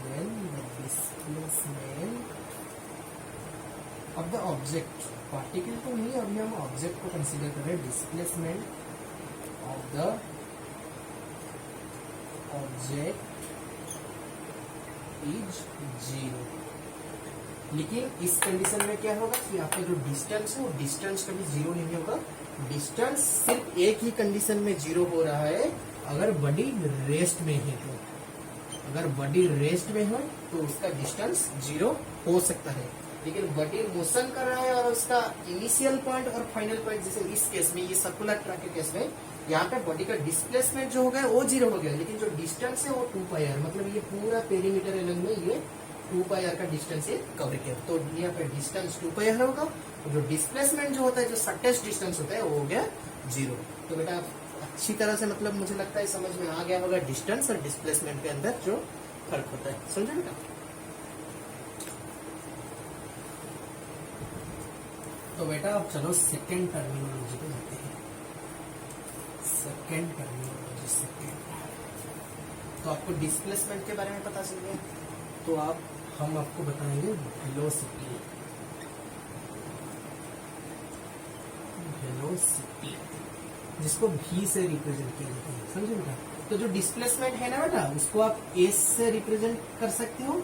Then the displacement of the object, particle तो नहीं, अभी हम object को consider कर रहे हैं। Displacement of the object is 0। लेकिन इस कंडीशन में क्या होगा कि आपका जो डिस्टेंस है वो डिस्टेंस कभी 0 नहीं होगा। डिस्टेंस सिर्फ एक ही कंडीशन में 0 हो रहा है, अगर बॉडी रेस्ट में है तो। अगर बॉडी रेस्ट में हो तो उसका डिस्टेंस 0 हो सकता है, लेकिन बॉडी मोशन कर रहा है और उसका इनिशियल पॉइंट और फाइनल पॉइंट, जैसे इस केस में ये सर्कुलर ट्रैक के केस में यहाँ पे बॉडी का डिस्प्लेसमेंट जो हो गया वो 0 हो गया, लेकिन जो डिस्टेंस है वो 2 पाई r, मतलब ये पूरा पेरीमीटर एलंग में ये 2 पाई r का डिस्टेंस ये कवर किया। तो यहाँ पे डिस्टेंस 2 पाई r होगा, और जो डिस्प्लेसमेंट जो होता है, जो शॉर्टेस्ट डिस्टेंस होता है वो हो गया 0। तो बेटा अच्छी तरह से मतलब मुझे लगता है समझ में आ गया होगा डिस्टेंस और डिस्प्लेसमेंट के अंदर जो फर्क होता है। समझे बेटा? तो बेटा अब चलो सेकेंड टर्मिनोलॉजी पे जाते हैं। सेकेंड टर्मिनोलॉजी, तो आपको डिस्प्लेसमेंट के बारे में पता चल गया, तो हम आपको बताएंगे वेलोसिटी। वेलोसिटी जिसको v से रिप्रेजेंट किया जाता है, समझे बेटा? तो जो डिस्प्लेसमेंट है ना बेटा, उसको आप s से रिप्रेजेंट कर सकते हो,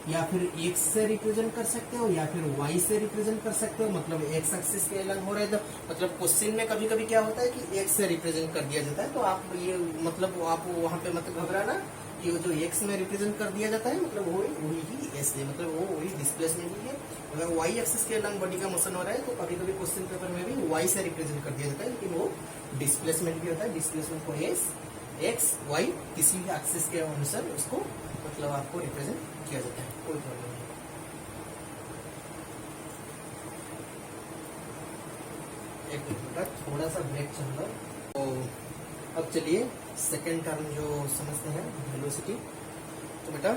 या फिर x से रिप्रेजेंट कर सकते हो, या फिर y से रिप्रेजेंट कर सकते हो। मतलब x एक्सिस के अलग हो रहा है, तो मतलब क्वेश्चन में कभी कभी क्या होता है कि x से रिप्रेजेंट कर दिया जाता है, तो आप ये मतलब आप वहां पे मतलब घबराना कि जो x में रिप्रेजेंट कर दिया जाता है मतलब वही ही s है, मतलब वो वही डिस्प्लेसमेंट ही है। अगर y एक्सिस के अलग बॉडी का मोशन हो रहा है तो कभी कभी क्वेश्चन पेपर में भी y से रिप्रेजेंट कर दिया जाता है, लेकिन वो डिस्प्लेसमेंट भी होता है। डिस्प्लेसमेंट को x y किसी भी एक्सिस के अनुसार उसको मतलब आपको रिप्रेजेंट किया जाता है, कोई प्रॉब्लम नहीं। एक मिनट थोड़ा सा ब्रेक चल रहा है। तो अब चलिए सेकेंड टर्म जो समझते हैं वेलोसिटी। तो बेटा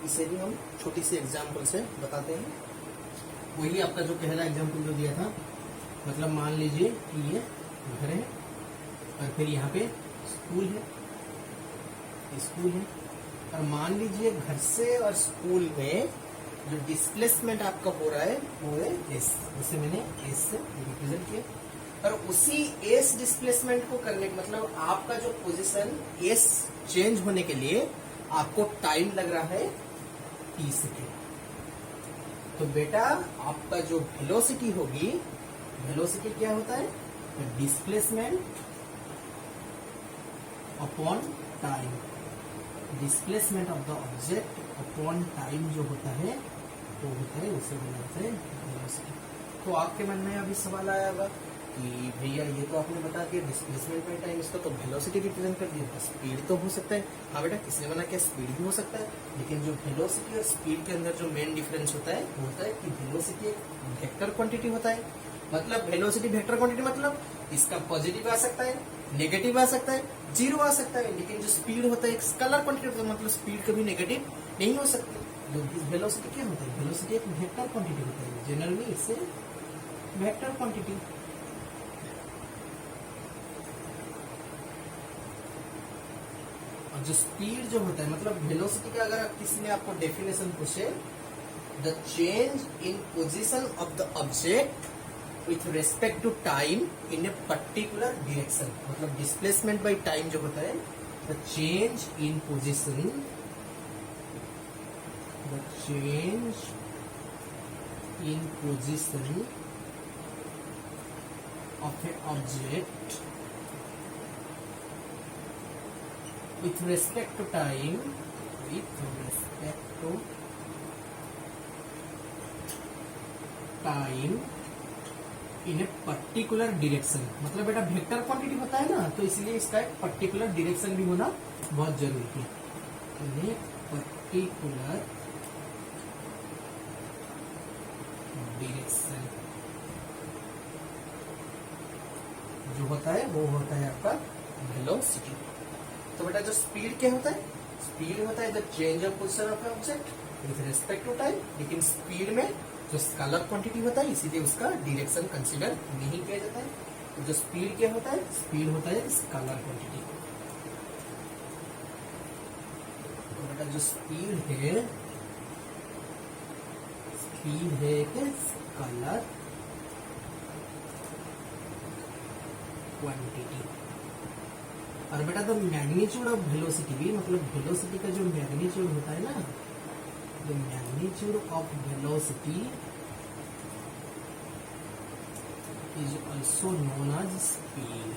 इसे भी हम छोटी सी एग्जाम्पल से बताते हैं। वही आपका जो पहला एग्जाम्पल जो दिया था, मतलब मान लीजिए कि ये घर है और फिर यहाँ पे स्कूल है, स्कूल है, और मान लीजिए घर से और स्कूल में जो डिस्प्लेसमेंट आपका हो रहा है वो है एस, जिसे मैंने एस से रिप्रेजेंट किया। और उसी एस डिस्प्लेसमेंट को करने का मतलब आपका जो पोजीशन एस चेंज होने के लिए आपको टाइम लग रहा है टी सेकेंड। तो बेटा आपका जो वेलोसिटी होगी, वेलोसिटी क्या होता है? Displacement upon time, displacement of the object upon time जो होता है वो होता है, उसे बोलते हैं वेलोसिटी। तो आपके मन में अभी सवाल आया होगा कि भैया ये तो आपने बता दिया डिस्प्लेसमेंट बाय टाइम, इसका तो वेलोसिटी रिप्रेजेंट कर दिया, स्पीड तो हो सकता है। हाँ बेटा, किसने मना किया? स्पीड भी हो सकता है, लेकिन जो वेलोसिटी और स्पीड के अंदर जो मेन डिफरेंस होता है वो होता है कि वेलोसिटी एक वेक्टर क्वांटिटी होता है। मतलब वेलोसिटी वेक्टर क्वांटिटी मतलब इसका पॉजिटिव आ सकता है, नेगेटिव आ सकता है, जीरो आ सकता है, लेकिन जो स्पीड होता है एक स्केलर क्वांटिटी होता है, मतलब स्पीड कभी नेगेटिव नहीं हो सकती। जो वेलोसिटी क्या होता है, वेलोसिटी एक वेक्टर क्वांटिटी होता है, जनरली इससे वेक्टर क्वांटिटी। और जो स्पीड जो होता है, मतलब वेलोसिटी का अगर किसी ने आपको डेफिनेशन पूछे, the change in position of the object with respect to time in a particular direction, मतलब डिस्प्लेसमेंट बाय टाइम जो होता है, the change in position, the change in position of a object with respect to time, with respect to time in a particular direction, मतलब बेटा vector quantity होता है ना, तो इसलिए इसका एक पर्टिकुलर डायरेक्शन भी होना बहुत जरूरी है। इन पर्टिकुलर डायरेक्शन जो होता है वो होता है आपका वेलोसिटी। तो बेटा जो स्पीड क्या होता है, स्पीड होता है the change of position of object with respect to time, लेकिन स्पीड में जो स्केलर क्वांटिटी होता है इसीलिए उसका डायरेक्शन कंसीडर नहीं किया जाता है। तो जो स्पीड क्या होता है, स्पीड होता है स्केलर क्वांटिटी। तो बेटा जो स्पीड है एक स्केलर क्वांटिटी। और बेटा द मैग्नीट्यूड ऑफ वेलोसिटी भी, मतलब वेलोसिटी का जो मैग्नीट्यूड होता है ना, the magnitude of velocity is also known as speed.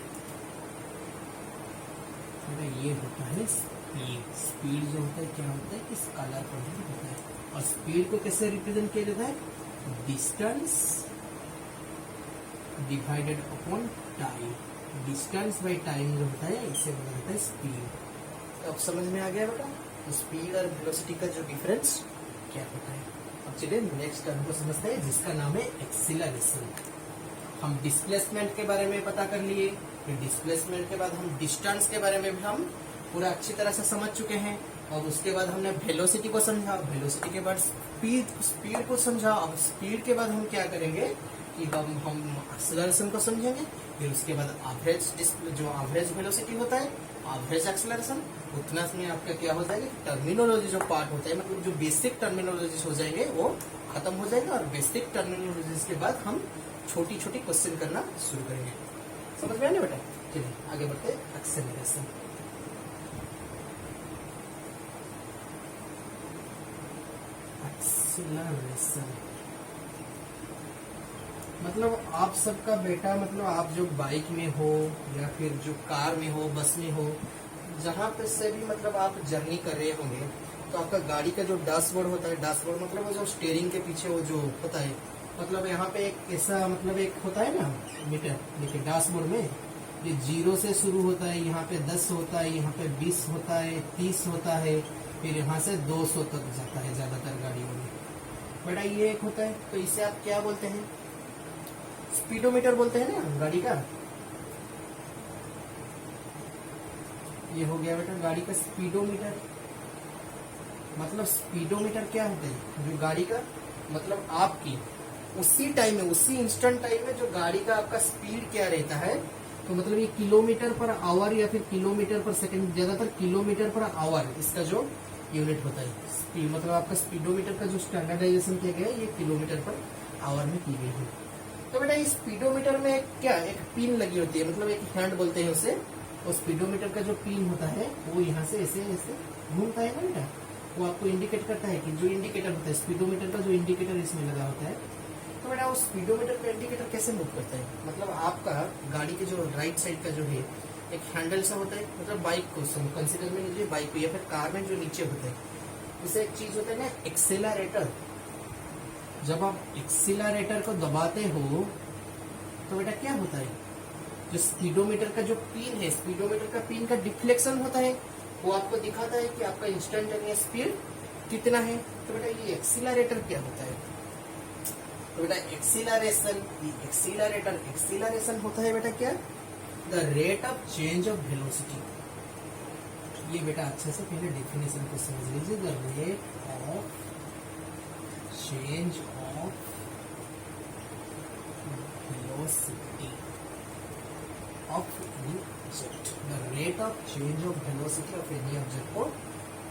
बेटा ये होता है स्पीड। स्पीड जो होता है क्या होता है कि स्केलर क्वांटिटी होता है। और स्पीड को कैसे रिप्रेजेंट किया जाता है, distance divided upon time, distance by time जो होता है इससे बोला जाता है स्पीड। तो अब समझ में आ गया बेटा स्पीड और वेलोसिटी का जो डिफरेंस क्या होता है। अब चलिए नेक्स्ट टर्म को समझते हैं जिसका नाम है एक्सीलरेशन। हम डिस्प्लेसमेंट के बारे में पता कर लिए, फिर डिस्प्लेसमेंट के बाद हम डिस्टेंस के बारे में भी हम पूरा अच्छी तरह से समझ चुके हैं। और उसके बाद हमने वेलोसिटी को समझा, वेलोसिटी के बाद स्पीड को समझा। अब स्पीड के बाद हम क्या करेंगे कि हम एक्सेलरेशन को समझेंगे। फिर उसके बाद जो एवरेज वेलोसिटी होता है, एवरेज एक्सेलरेशन, उतना में आपका क्या हो जाएगा, टर्मिनोलॉजी जो पार्ट होता है, मतलब जो बेसिक टर्मिनोलॉजी हो जाएंगे वो खत्म हो जाएगा। और बेसिक टर्मिनोलॉजी के बाद हम छोटी छोटी क्वेश्चन करना शुरू करेंगे। समझ में आने बेटा? चलिए आगे बढ़ते हैं। एक्सेलरेशन, एक्सेलरेशन मतलब आप सबका बेटा, मतलब आप जो बाइक में हो या फिर जो कार में हो, बस में हो, जहाँ पे से भी मतलब आप जर्नी कर रहे होंगे, तो आपका गाड़ी का जो डैशबोर्ड होता है, डैशबोर्ड मतलब वो जो स्टीयरिंग के पीछे वो जो होता है, मतलब यहाँ पे एक ऐसा मतलब एक होता है ना मीटर। देखिए डैशबोर्ड में ये 0 से शुरू होता है, यहाँ पे 10 होता है, यहाँ पे 20 होता है, 30 होता है, फिर यहाँ से 200 तक जाता है ज्यादातर गाड़ियों में। बेटा ये एक होता है, तो इसे आप क्या बोलते हैं, स्पीडोमीटर बोलते हैं ना गाड़ी का। ये हो गया बेटा गाड़ी का स्पीडोमीटर। मतलब स्पीडोमीटर क्या होता है, जो गाड़ी का मतलब आपकी उसी टाइम में, उसी इंस्टेंट टाइम में जो गाड़ी का आपका स्पीड क्या रहता है, तो मतलब ये किलोमीटर पर आवर या फिर किलोमीटर पर सेकंड, ज्यादातर किलोमीटर पर आवर इसका जो यूनिट होता है स्पीड, मतलब आपका स्पीडोमीटर का जो स्टैंडर्डाइजेशन किया गया है ये किलोमीटर पर आवर में की गई है। तो बेटा इस स्पीडोमीटर में क्या एक पिन लगी होती है, मतलब एक हैंड बोलते हैं उसे। और स्पीडोमीटर का जो पिन होता है वो यहाँ से ऐसे ऐसे घूमता है ना बेटा, वो आपको इंडिकेट करता है कि जो इंडिकेटर होता है स्पीडोमीटर का, जो इंडिकेटर इसमें लगा होता है। तो बेटा उस स्पीडोमीटर का इंडिकेटर कैसे मूव करता है, मतलब आपका गाड़ी के जो राइट साइड का जो है एक हैंडल सा होता है, मतलब बाइक को कंसिडर में लीजिए, बाइक को या फिर कार में जो नीचे होता है उसे एक चीज होता है ना एक्सेलरेटर। जब आप एक्सीलरेटर को दबाते हो तो बेटा क्या होता है, जो स्पीडोमीटर का जो पिन है, स्पीडोमीटर का पिन का डिफ्लेक्शन होता है, वो आपको दिखाता है कि आपका इंस्टेंटेनियस स्पीड कितना है। तो बेटा ये एक्सीलरेटर क्या होता है, तो बेटा एक्सीलरेशन, एक्सीलरेशन होता है बेटा क्या, the rate of change of velocity. ये बेटा अच्छे से पहले डेफिनेशन को समझ लीजिए, the rate of change of velocity of any object, the rate of change of velocity of any object को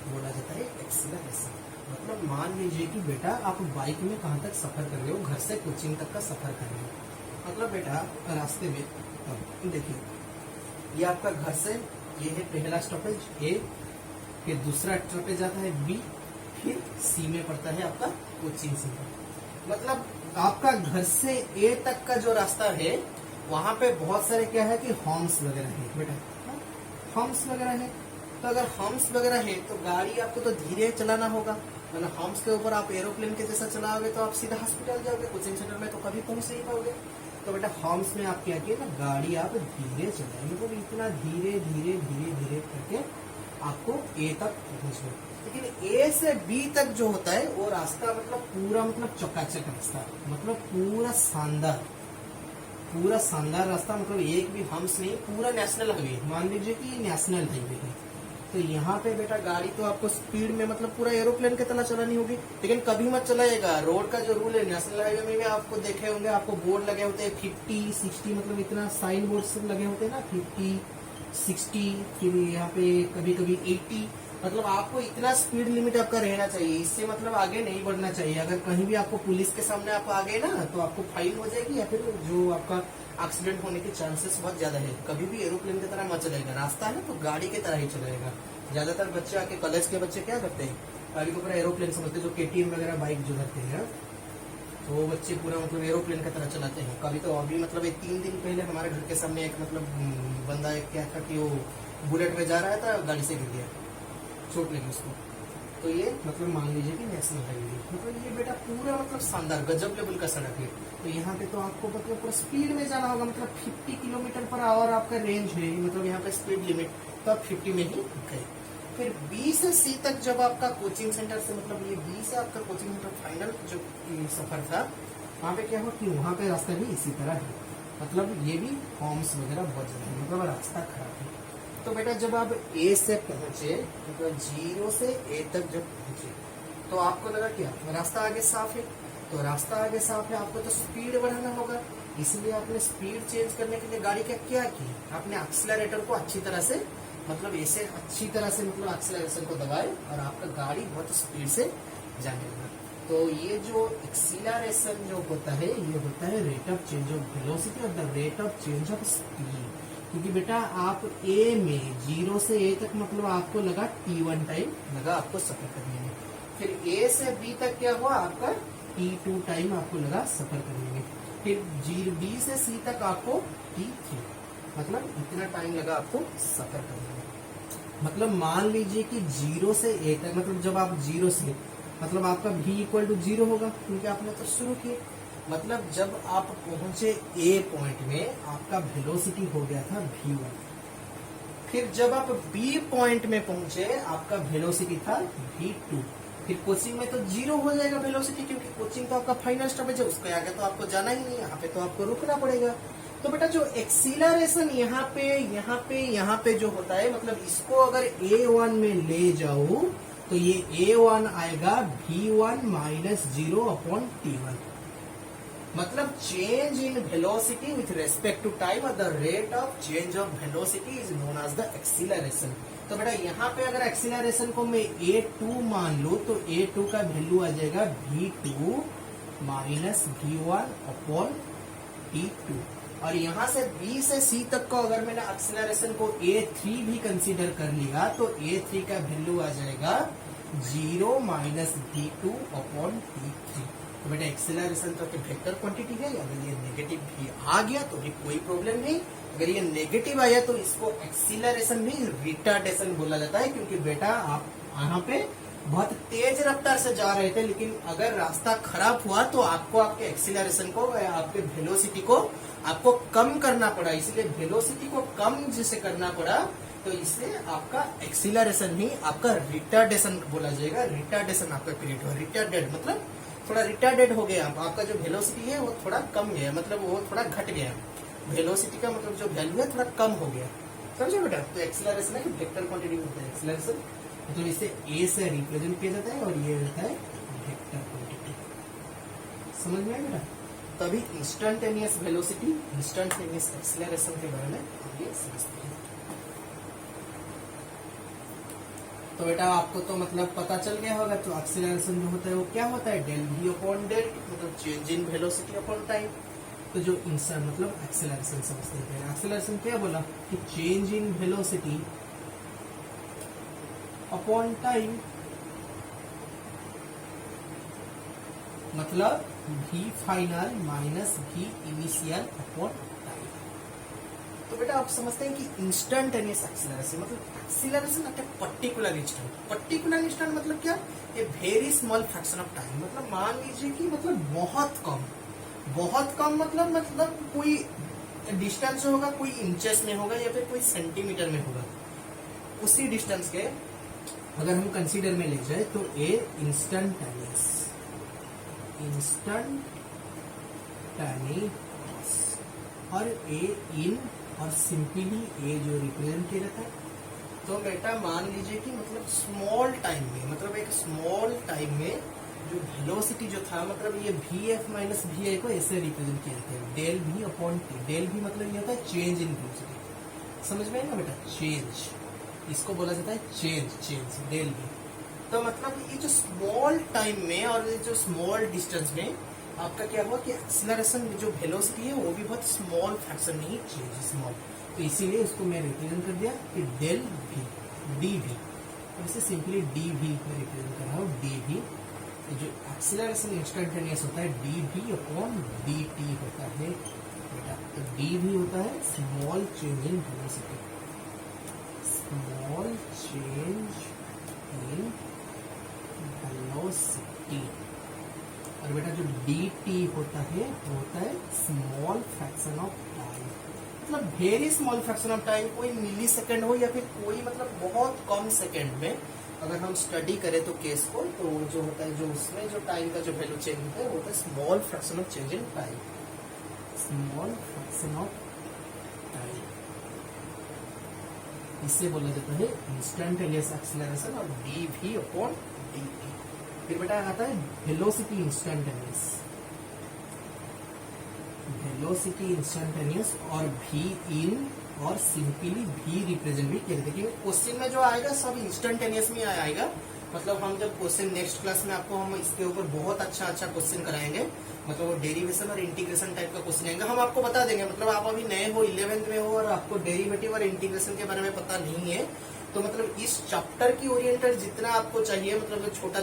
बोला जाता है एक्सीलरेशन। मतलब मान लीजिए कि बेटा आप बाइक में कहाँ तक सफर कर रहे हो, घर से कोचिंग तक का सफर कर रहे हो। मतलब बेटा रास्ते में देखिए, ये आपका घर से, ये है पहला स्टॉपेज ए, फिर दूसरा स्टॉपेज आता है बी, फिर सी में पड़ता है आपका कोचिंग सेंटर। मतलब आपका घर से ए तक का जो रास्ता है वहां पे बहुत सारे क्या है कि हॉर्न्स वगैरह है बेटा, हॉर्न्स वगैरह है। तो अगर हॉर्न्स वगैरह है तो गाड़ी आपको तो धीरे चलाना होगा, मतलब हॉर्न्स के ऊपर आप एरोप्लेन के जैसा चलाओगे तो आप सीधा हॉस्पिटल जाओगे, कोचिंग सेंटर में तो कभी पहुंच नहीं पाओगे। तो बेटा हॉर्न्स में आप क्या किए ना, गाड़ी आप धीरे चलाए, मतलब इतना धीरे धीरे धीरे धीरे करके आपको ए तक पहुंचना। लेकिन ए से बी तक जो होता है वो रास्ता मतलब पूरा मतलब चकाचक रास्ता, मतलब पूरा शानदार रास्ता, मतलब एक भी हम्स नहीं, पूरा नेशनल हाईवे, मान लीजिए कि नेशनल हाईवे है। तो यहाँ पे बेटा गाड़ी तो आपको स्पीड में मतलब पूरा एरोप्लेन की तरह चलानी होगी, लेकिन कभी मत चलाइएगा। रोड का जो रूल है नेशनल हाईवे में भी आपको देखे होंगे, आपको बोर्ड लगे होते हैं 50, 60, मतलब इतना साइन बोर्ड सब लगे होते हैं ना, 50, 60, फिर यहाँ पे कभी कभी 80, मतलब आपको इतना स्पीड लिमिट आपका रहना चाहिए, इससे मतलब आगे नहीं बढ़ना चाहिए। अगर कहीं भी आपको पुलिस के सामने आप आ गए ना तो आपको फाइन हो जाएगी, या फिर जो आपका एक्सीडेंट होने के चांसेस बहुत ज्यादा है। कभी भी एरोप्लेन की तरह मत चलाएगा, रास्ता है तो गाड़ी की तरह ही चलाएगा। ज्यादातर बच्चे आके कॉलेज के बच्चे क्या करते हैं, गाड़ी को पूरा एरोप्लेन समझते, जो KTM वगैरह बाइक जो करते हैं तो वो बच्चे पूरा मतलब एरोप्लेन की तरह चलाते हैं। कभी तो अभी मतलब 3 दिन पहले हमारे घर के सामने एक मतलब बंदा एक क्या था कि वो बुलेट में जा रहा था, गाड़ी से गिर गया, चोट लगी उसको। तो ये मतलब मान लीजिए कि नेशनल हाईवे, मतलब ये बेटा पूरा मतलब शानदार गजब लेवल का सड़क है। तो यहाँ पे तो आपको मतलब पूरा स्पीड में जाना होगा, मतलब 50 किलोमीटर पर आवर आपका रेंज है, मतलब यहाँ पे स्पीड लिमिट, तो आप 50 में ही गए। फिर B से C तक जब आपका कोचिंग सेंटर से, मतलब ये B से आपका कोचिंग सेंटर फाइनल जो सफर था, वहाँ पे क्या हुआ कि वहाँ पे रास्ता भी इसी तरह है, मतलब ये भी हॉर्न्स वगैरह बहुत ज्यादा है, मतलब रास्ता खराब है। तो बेटा जब आप A से पहुंचे, मतलब 0 से A तक जब पहुंचे, तो आपको लगा क्या रास्ता आगे साफ है, तो रास्ता आगे साफ है, आपको तो स्पीड बढ़ाना होगा। इसलिए आपने स्पीड चेंज करने के लिए गाड़ी का क्या की, आपने एक्सीलरेटर को अच्छी तरह से, मतलब ऐसे अच्छी तरह से मतलब एक्सीलरेशन को दबाए और आपका गाड़ी बहुत स्पीड से जाने लगा। तो ये जो एक्सीलरेशन जो होता है, ये होता है rate of change of velocity और the rate of change of speed. क्योंकि बेटा आप A में 0 से A तक मतलब आपको लगा T1 टाइम लगा आपको सफर करने में, फिर A से B तक क्या हुआ आपका T2 टाइम आपको लगा सफर करने में, फिर B से C तक आपको T3, मतलब इतना टाइम लगा आपको सफर करने में। मतलब मान लीजिए कि 0 से A तक, मतलब जब आप 0 से, मतलब आपका V इक्वल टू 0 होगा, क्योंकि आपने तो शुरू किया। मतलब जब आप पहुंचे A पॉइंट में आपका वेलोसिटी हो गया था V1, फिर जब आप B पॉइंट में पहुंचे आपका वेलोसिटी था V2, फिर कोचिंग में तो 0 हो जाएगा वेलोसिटी, क्योंकि कोचिंग तो आपका फाइनल स्टॉपेज है, उसके आगे तो आपको जाना ही नहीं, यहाँ पे तो आपको रुकना पड़ेगा। तो बेटा जो एक्सीलरेशन यहाँ पे जो होता है, मतलब इसको अगर A1 में ले जाऊं तो ये A1 आएगा V1 माइनस 0/T1, मतलब change in velocity with respect to time और the rate of change of velocity is known as the acceleration. तो बेटा यहाँ पे अगर एक्सीलरेशन को मैं A2 मान लूं तो A2 का वैल्यू आ जाएगा V2 माइनस V1/T2, और यहाँ से B से C तक को अगर मैंने एक्सीलरेशन को A3 भी कंसीडर कर लिया तो A3 का वैल्यू आ जाएगा 0 माइनस V2/T3। तो बेटा एक्सेलरेशन तो वेक्टर क्वांटिटी है, अगर ये नेगेटिव भी आ गया तो भी कोई प्रॉब्लम नहीं, अगर ये नेगेटिव आया तो इसको एक्सीलरेशन भी रिटार्डेशन बोला जाता है, क्योंकि बेटा आप यहाँ पे बहुत तेज रफ्तार से जा रहे थे, लेकिन अगर रास्ता खराब हुआ तो आपको आपके एक्सीलरेशन को, आपके वेलोसिटी को आपको कम करना पड़ा, इसलिए वेलोसिटी को कम जिसे करना पड़ा तो इससे आपका एक्सीलरेशन ही आपका रिटार्डेशन बोला जाएगा। रिटार्डेशन आपका क्रिएट हुआ, रिटार्डेड मतलब थोड़ा रिटार्डेड हो गया, आपका जो वेलोसिटी है वो थोड़ा कम गया, मतलब वो थोड़ा घट गया, वेलोसिटी का मतलब जो वैल्यू है थोड़ा कम हो गया, समझो बेटा। तो एक्सीलरेशन है कि वेक्टर क्वांटिटी होता है एक्सीलरेशन, मतलब इसे A से रिप्रेजेंट किया जाता है और ये रहता है वेक्टर क्वांटिटी। समझ में आया बेटा? तभी इंस्टेंटेनियस वेलोसिटी, इंस्टेंटेनियस एक्सीलरेशन के बारे में आगे समझते हैं। तो बेटा आपको तो मतलब पता चल गया होगा, तो एक्सीलरेशन जो होता है वो क्या होता है, del we upon del t, मतलब change in velocity upon time. तो जो इंसर मतलब एक्सीलरेशन समझते हैं, एक्सीलरेशन क्या बोला कि change in velocity upon time, मतलब v final minus v initial upon time. तो बेटा आप समझते हैं कि इंस्टेंटेनियस एक्सीलरेशन मतलब acceleration at a particular instant. Particular instant मतलब क्या, a very small fraction of time, मतलब मान लीजिए कि मतलब बहुत कम मतलब कोई डिस्टेंस होगा, कोई इंचेस में होगा या फिर कोई सेंटीमीटर में होगा, उसी डिस्टेंस के अगर हम कंसीडर में ले जाए तो ए इंस्टेंटेनियस और ए इन और सिंपली ए जो रिप्रेजेंट किया जाता है। तो बेटा मान लीजिए कि मतलब स्मॉल टाइम में, मतलब एक स्मॉल टाइम में जो वेलोसिटी जो था, मतलब ये V F minus V I को ऐसे रिप्रेजेंट किया जाता है, del we upon T. Del V मतलब ये होता है चेंज इन वेलोसिटी, समझ में आएगा बेटा, चेंज, इसको बोला जाता है चेंज डेल वी। तो मतलब ये जो स्मॉल टाइम में और ये जो स्मॉल डिस्टेंस में आपका क्या हुआ कि एक्सीलरेशन जो वेलोसिटी है वो भी बहुत स्मॉल फ्रैक्शन में ही चेंज, स्मॉल। तो इसीलिए इसको मैं रिप्रेजेंट कर दिया कि डेल वी डी वी, और इसे सिंपली डी वी में रिप्रेजेंट कर रहा हूँ, डी वी। जो एक्सीलरेशन इंस्टेंटेनियस होता है D V upon D T होता है बेटा। तो डी वी होता है small change in velocity, small change in velocity. और बेटा जो डी टी होता है वो होता है स्मॉल फ्रैक्शन ऑफ टाइम, मतलब very small fraction of time, कोई मिली सेकेंड हो या फिर कोई मतलब बहुत कम सेकेंड में अगर हम स्टडी करें तो केस को, तो जो होता है जो उसमें जो टाइम का जो वैल्यू चेंज होता है वो होता है small fraction of change in time, small fraction of time. इससे बोला जाता है इंस्टेंटेनियस एक्सीलरेशन और D V upon D T. फिर बेटा आता है वेलोसिटी इंस्टेंटेनियस, वेलोसिटी इंस्टेंटेनियस और वी इन और सिंपली वी रिप्रेजेंट भी किया। देखिए क्वेश्चन में जो आएगा सब इंस्टेंटेनियस में आएगा, मतलब हम जब क्वेश्चन नेक्स्ट क्लास में आपको हम इसके ऊपर बहुत अच्छा क्वेश्चन कराएंगे, मतलब वो डेरिवेशन और इंटीग्रेशन टाइप का क्वेश्चन आएगा, हम आपको बता देंगे। मतलब आप अभी नए हो, 11th में हो और आपको डेरिवेटिव और इंटीग्रेशन के बारे में पता नहीं है, तो मतलब इस चैप्टर की ओरिएंटेड जितना आपको चाहिए, मतलब छोटा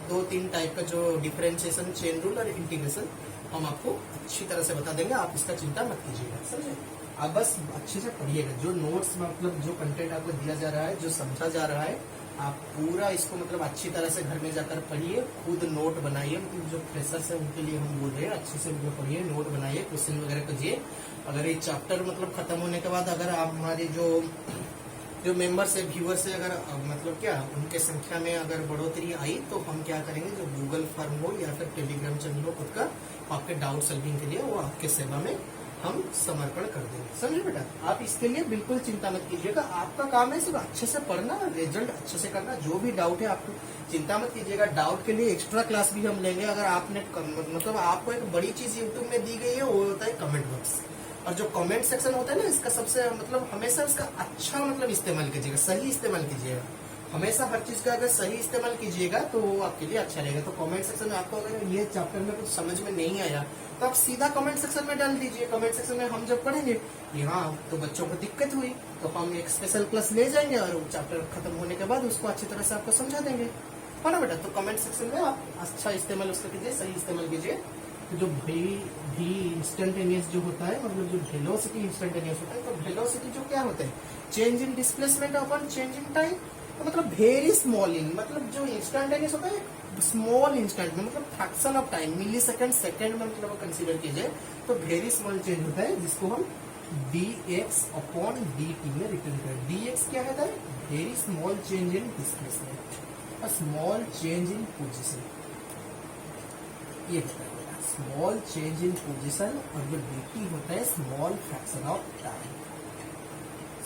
2-3 टाइप का जो डिफरेंशिएशन, चेन रूल और इंटीग्रेशन हम आपको अच्छी तरह से बता देंगे, आप इसका चिंता मत कीजिएगा, समझे। आप बस अच्छे से पढ़िएगा, जो नोट्स मतलब जो कंटेंट आपको दिया जा रहा है, जो समझा जा रहा है, आप पूरा इसको मतलब अच्छी तरह से घर में जाकर पढ़िए, खुद नोट बनाइए। मतलब जो फ्रेशर्स है उनके लिए हम बोल रहे हैं, अच्छे से मतलब पढ़िए, नोट बनाइए, क्वेश्चन वगैरह कीजिए। अगर ये चैप्टर मतलब खत्म होने के बाद अगर आप हमारे जो मेंबर्स है, व्यूअर्स है, अगर मतलब क्या उनके संख्या में अगर बढ़ोतरी आई तो हम क्या करेंगे, जो गूगल फॉर्म हो या फिर टेलीग्राम चैनल हो खुद का, आपके डाउट सॉल्विंग के लिए वो आपके सेवा में हम समर्पण कर देंगे, समझे बेटा। आप इसके लिए बिल्कुल चिंता मत कीजिएगा, आपका काम है सिर्फ अच्छे से पढ़ना, रिजल्ट अच्छे से करना। जो भी डाउट है आपको चिंता मत कीजिएगा, डाउट के लिए एक्स्ट्रा क्लास भी हम लेंगे। अगर आपने मतलब आपको एक बड़ी चीज यूट्यूब में दी गई है, वो होता है कमेंट बॉक्स, और जो कमेंट सेक्शन होता है ना, इसका सबसे मतलब हमेशा इसका अच्छा मतलब इस्तेमाल कीजिएगा, सही इस्तेमाल कीजिएगा। हमेशा हर चीज का अगर सही इस्तेमाल कीजिएगा तो वो आपके लिए अच्छा रहेगा। तो कमेंट सेक्शन में आपको अगर ये चैप्टर में कुछ समझ में नहीं आया तो आप सीधा कमेंट सेक्शन में डाल दीजिए। कमेंट सेक्शन में हम जब पढ़ेंगे कि हाँ तो बच्चों को दिक्कत हुई तो हम एक स्पेशल क्लास ले जाएंगे और चैप्टर खत्म होने के बाद उसको अच्छी तरह से आपको समझा देंगे, है ना बेटा। तो कमेंट सेक्शन में आप अच्छा इस्तेमाल उसका कीजिए, सही इस्तेमाल कीजिए। जो भी इंस्टेंटेनियस जो होता है, मतलब जो वेलोसिटी इंस्टेंटेनियस होता है, तो वेलोसिटी जो क्या होता है, change in displacement upon change in time. तो मतलब वेरी स्मॉल इन, मतलब जो इंस्टेंटेनियस होता है स्मॉल इंस्टेंट में, मतलब fraction of time, millisecond में मतलब कंसीडर कीजिए तो वेरी स्मॉल चेंज होता है, जिसको हम dx अपॉन dt में रिटर्न करें। dx क्या है, very small change in displacement, small change in position, ये होता है स्मॉल चेंज इन पोजिशन। और जो dt होता है small fraction of time,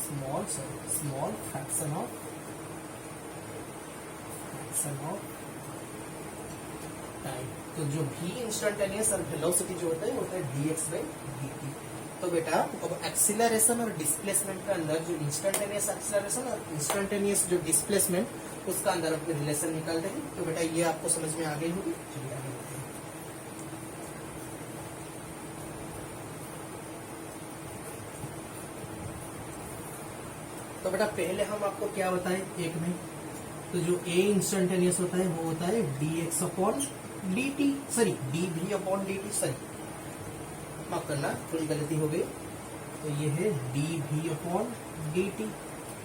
small fraction of time. तो जो v इंस्टेंटेनियस और वेलोसिटी जो होता है dx बाई dt। तो बेटा अब एक्सीलरेशन और डिस्प्लेसमेंट के अंदर जो इंस्टेंटेनियस एक्सीलरेशन और इंस्टेंटेनियस जो डिस्प्लेसमेंट उसका अंदर अपने रिलेशन निकाल देंगे। तो बेटा ये आपको समझ में आ गई होगी। चलिए आगे बढ़ते हैं। तो बेटा पहले हम आपको क्या बताएं एक में, तो जो a इंस्टेंटेनियस होता है वो होता है dx upon dt, sorry dv upon dt, sorry माफ करना थोड़ी गलती हो गई। तो ये है dv अपॉन dt।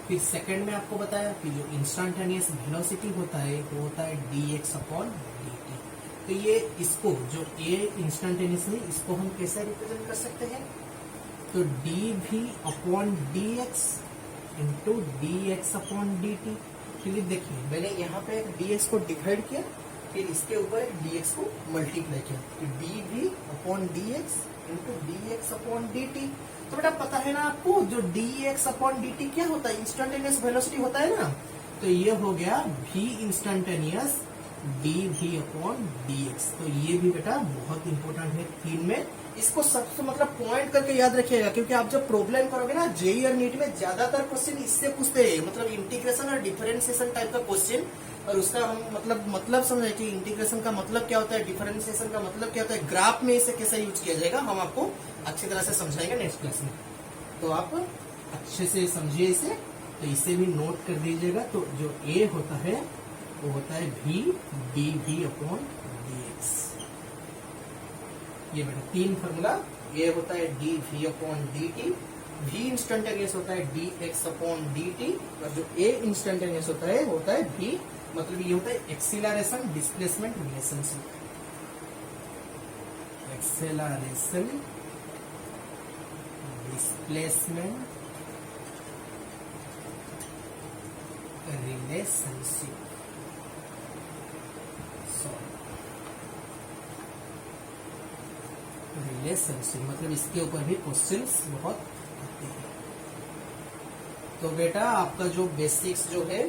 फिर सेकंड में आपको बताया कि जो इंस्टेंटेनियस वेलोसिटी होता है वो होता है dx अपॉन dt। तो ये इसको जो a इंस्टेंटेनियस है इसको हम कैसे रिप्रेजेंट कर सकते हैं, तो dv upon dx into dx upon dt। क्योंकि देखिए मैंने यहाँ पे एक dx को डिवाइड किया, फिर इसके ऊपर एक dx को मल्टीप्लाई किया, तो dv upon dx into dx upon dt। तो बेटा पता है ना आपको जो dx अपॉन dt क्या होता है, इंस्टेंटेनियस वेलोसिटी होता है ना। तो ये हो गया v instantaneous dv upon dx। तो ये भी बेटा बहुत इंपॉर्टेंट है 3 में, इसको सबसे मतलब पॉइंट करके याद रखिएगा, क्योंकि आप जब प्रॉब्लम करोगे ना जेईई और नीट में ज्यादातर क्वेश्चन इससे पूछते हैं, मतलब इंटीग्रेशन और डिफरेंशिएशन टाइप का क्वेश्चन। और उसका हम मतलब समझे कि इंटीग्रेशन का मतलब क्या होता है, डिफरेंशिएशन का मतलब क्या होता है, ग्राफ में इसे कैसे यूज किया जाएगा हम आपको अच्छी तरह से समझाएंगे नेक्स्ट क्लास में। तो आप अच्छे से समझिए इसे, तो इसे भी नोट कर दीजिएगा। तो जो ए होता है वो होता है v dv अपॉन dx। ये बेटा 3 फॉर्मूला, ये होता है dv upon dt, v instantaneous होता है dx अपॉन dt, और जो a इंस्टेंटेनियस होता है v, मतलब ये होता है acceleration displacement relationship. Acceleration displacement relationship, relationship मतलब इसके ऊपर भी क्वेश्चंस बहुत आते हैं। तो बेटा आपका जो बेसिक्स जो है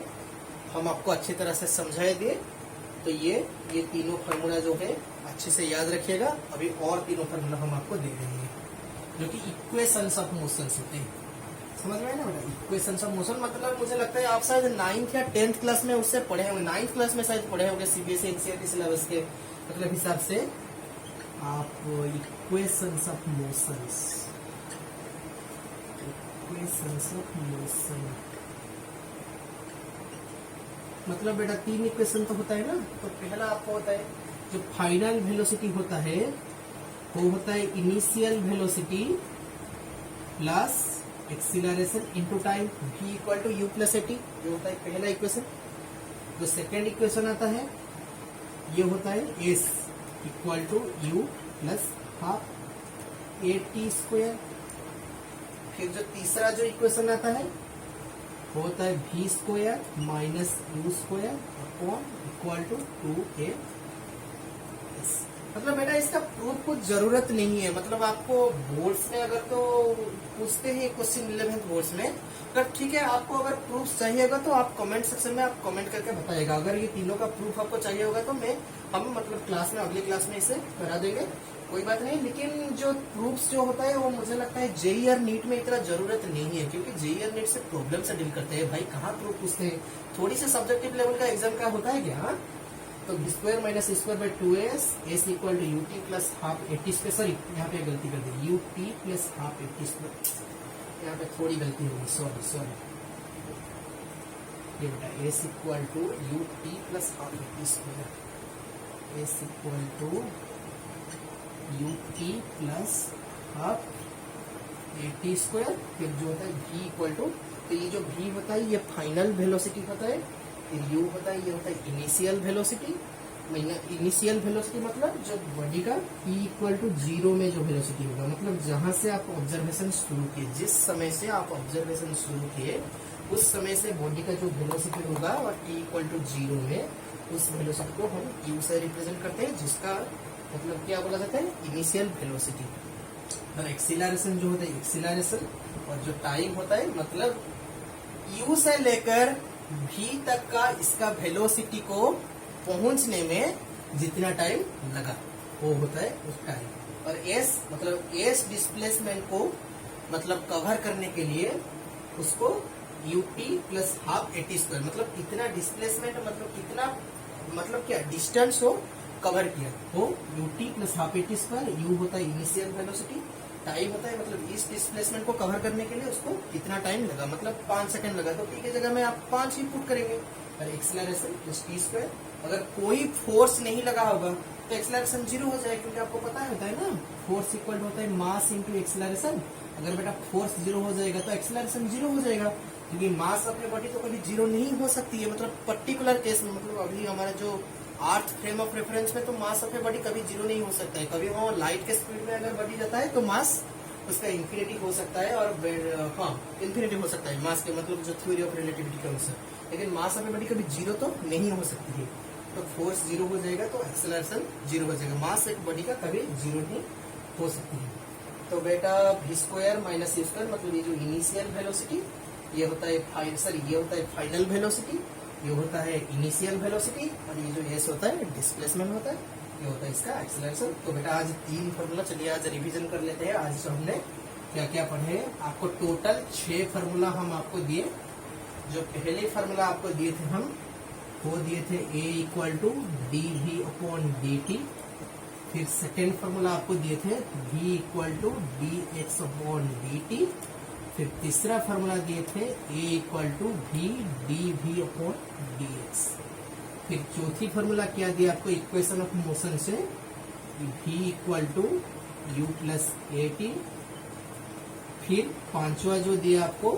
हम आपको अच्छी तरह से समझाए दिए। तो ये तीनों फार्मूला जो है अच्छे से याद रखिएगा। अभी और तीनों फार्मूला हम आपको दे रहे हैं जो कि इक्वेशंस ऑफ मोशंस होते हैं। समझ में आया ना बेटा, इक्वेशंस ऑफ मोशन मतलब मुझे लगता है आप शायद 9th या 10th क्लास में उससे पढ़े होंगे, 9th क्लास में शायद पढ़े होंगे सीबीएसई एनसीईआरटी सिलेबस के मतलब हिसाब से आप equations of motions, equations of motion मतलब बेटा 3 इक्वेशन तो होता है ना। तो पहला आपको होता है जो फाइनल वेलोसिटी होता है वो होता है initial velocity plus acceleration into time v equal to u plus at, जो होता है पहला इक्वेशन। जो सेकेंड इक्वेशन आता है ये होता है s equal to u plus half at square. फिर जो तीसरा जो इक्वेशन आता है वो होता है v square minus u square upon equal to 2as। मतलब बेटा इसका प्रूफ कुछ जरूरत नहीं है, मतलब आपको बोर्ड्स में अगर तो पूछते हैं क्वेश्चन 11th बोर्ड्स में, अगर ठीक है आपको अगर प्रूफ चाहिएगा तो आप कमेंट सेक्शन में आप कमेंट करके बताइएगा। अगर ये तीनों का प्रूफ आपको चाहिए होगा तो हम मतलब क्लास में अगली क्लास में इसे करा देंगे, कोई बात नहीं। लेकिन जो प्रूफ्स जो होता है वो मुझे लगता है जेईई और नीट में इतना जरूरत नहीं है, क्योंकि जेईई और नीट से प्रॉब्लम से डील करते हैं भाई, कहाँ प्रूफ पूछते हैं। थोड़ी सी सब्जेक्टिव लेवल का एग्जाम का होता है क्या। तो b square minus square by 2as s equal to ut plus half at square, sorry यहाँ पे गलती कर दी, ut plus half at square, यहाँ पे थोड़ी गलती होगी, सॉरी। ये बेटा s equal to ut plus half at square, s equal to ut plus half at square. फिर जो होता है v इक्वल टू, तो ये जो v होता है ये फाइनल वेलोसिटी होता है, फिर u होता है ये होता है इनिशियल वेलोसिटी। इनिशियल वेलोसिटी मतलब जब बॉडी का p इक्वल टू 0 में जो वेलोसिटी होगा, मतलब जहां से आप ऑब्जर्वेशन शुरू किए, जिस समय से आप ऑब्जर्वेशन शुरू किए उस समय से बॉडी का जो वेलोसिटी होगा और t इक्वल टू 0 में, उस वेलोसिटी को हम u से रिप्रेजेंट करते हैं, जिसका मतलब क्या बोला जाता है इनिशियल वेलोसिटी। और एक्सीलरेशन जो होता है एक्सीलरेशन, और जो टाइम होता है मतलब u से लेकर v तक का इसका वेलोसिटी को पहुंचने में जितना टाइम लगा वो होता है उस टाइम। और एस मतलब एस डिस्प्लेसमेंट को मतलब कवर करने के लिए उसको UT plus half eighty square मतलब कितना डिस्प्लेसमेंट मतलब कितना मतलब क्या डिस्टेंस हो कवर किया वो UT plus half eighty square. You होता है इनिशियल वेलोसिटी, टाइम होता है मतलब इस डिस्प्लेसमेंट को कवर करने के लिए उसको कितना टाइम लगा मतलब 5 सेकंड लगा, तो टी की जगह में आप 5 ही पुट करेंगे। और एक्सेलरेशन प्लस टी स्क्वायर, अगर कोई फोर्स नहीं लगा होगा तो एक्सेलरेशन 0 हो जाएगा, क्योंकि आपको पता होता है ना फोर्स इक्वल होता है मास इंटू एक्सेलरेशन। अगर बेटा फोर्स 0 हो जाएगा तो एक्सेलरेशन 0 हो जाएगा, क्योंकि मास अपने बॉडी तो कभी 0 नहीं हो सकती है। मतलब पर्टिकुलर केस में मतलब अभी हमारा जो अर्थ फ्रेम ऑफ रेफरेंस में तो मास ऑफ ए बॉडी कभी 0 नहीं हो सकता है। कभी वहाँ लाइट के स्पीड में अगर बॉडी जाता है तो मास उसका इंफिनिटी हो सकता है, और हाँ इंफिनिटी हो सकता है मास के मतलब जो थ्योरी ऑफ रिलेटिविटी के अनुसार, लेकिन मास ऑफ ए बॉडी कभी 0 तो नहीं हो सकती है। तो फोर्स 0 हो जाएगा तो एक्सेलरेशन 0 हो जाएगा, मास एक बॉडी का कभी 0 नहीं हो सकती है। तो बेटा v square minus u square मतलब ये जो इनिशियल वेलोसिटी ये होता है ये होता है फाइनल वेलोसिटी, ये होता है इनिशियल वेलोसिटी, और ये जो s होता है डिस्प्लेसमेंट होता है, ये होता है इसका एक्सेलरेशन। तो बेटा आज 3 फार्मूला, चलिए आज रिवीजन कर लेते हैं। आज हमने क्या क्या पढ़े, आपको टोटल 6 फार्मूला हम आपको दिए। जो पहले फार्मूला आपको दिए थे हम वो दिए थे a equal to D V upon D T. फिर सेकेंड फार्मूला आपको दिए थे v equal to D X upon D T. फिर तीसरा फार्मूला दिए थे a equal to V D V upon D X. फिर चौथी फार्मूला क्या दिया आपको इक्वेशन ऑफ मोशन से v equal to U plus A T. फिर पांचवा जो दिया आपको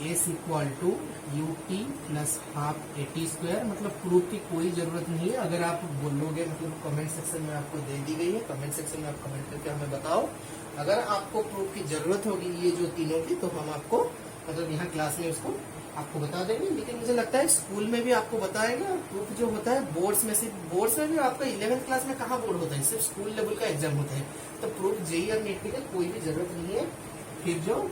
s equal to U T plus half A T square. मतलब प्रूफ की कोई जरूरत नहीं है, अगर आप बोलोगे मतलब कमेंट सेक्शन में आपको दे दी गई है, कमेंट सेक्शन में आप कमेंट करके हमें बताओ। अगर आपको प्रूफ की जरूरत होगी ये जो तीनों की, तो हम आपको मतलब यहाँ क्लास में उसको आपको बता देंगे। लेकिन मुझे लगता है स्कूल में भी आपको बताएंगे, और प्रूफ जो होता है बोर्ड्स में सिर्फ बोर्ड्स में भी आपका 11th क्लास में कहाँ बोर्ड होता है, सिर्फ स्कूल लेवल का एग्जाम होता है। तो प्रूफ जेई और नीट की कोई भी जरूरत नहीं है। फिर जो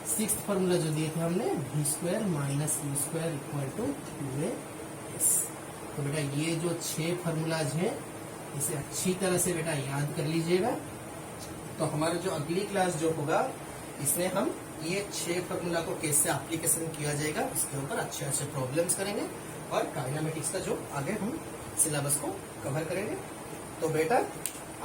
6th फार्मूला जो दिए थे हमने v square minus U square equal to 2as। तो बेटा ये जो 6 फार्मूलाज हैं इसे अच्छी तरह से बेटा याद कर लीजिएगा। तो हमारा जो अगली क्लास जो होगा इसमें हम ये 6 फार्मूला को कैसे एप्लीकेशन किया जाएगा उसके ऊपर अच्छे अच्छे प्रॉब्लम्स करेंगे, और काइनेमेटिक्स का जो आगे हम सिलेबस को कवर करेंगे। तो बेटा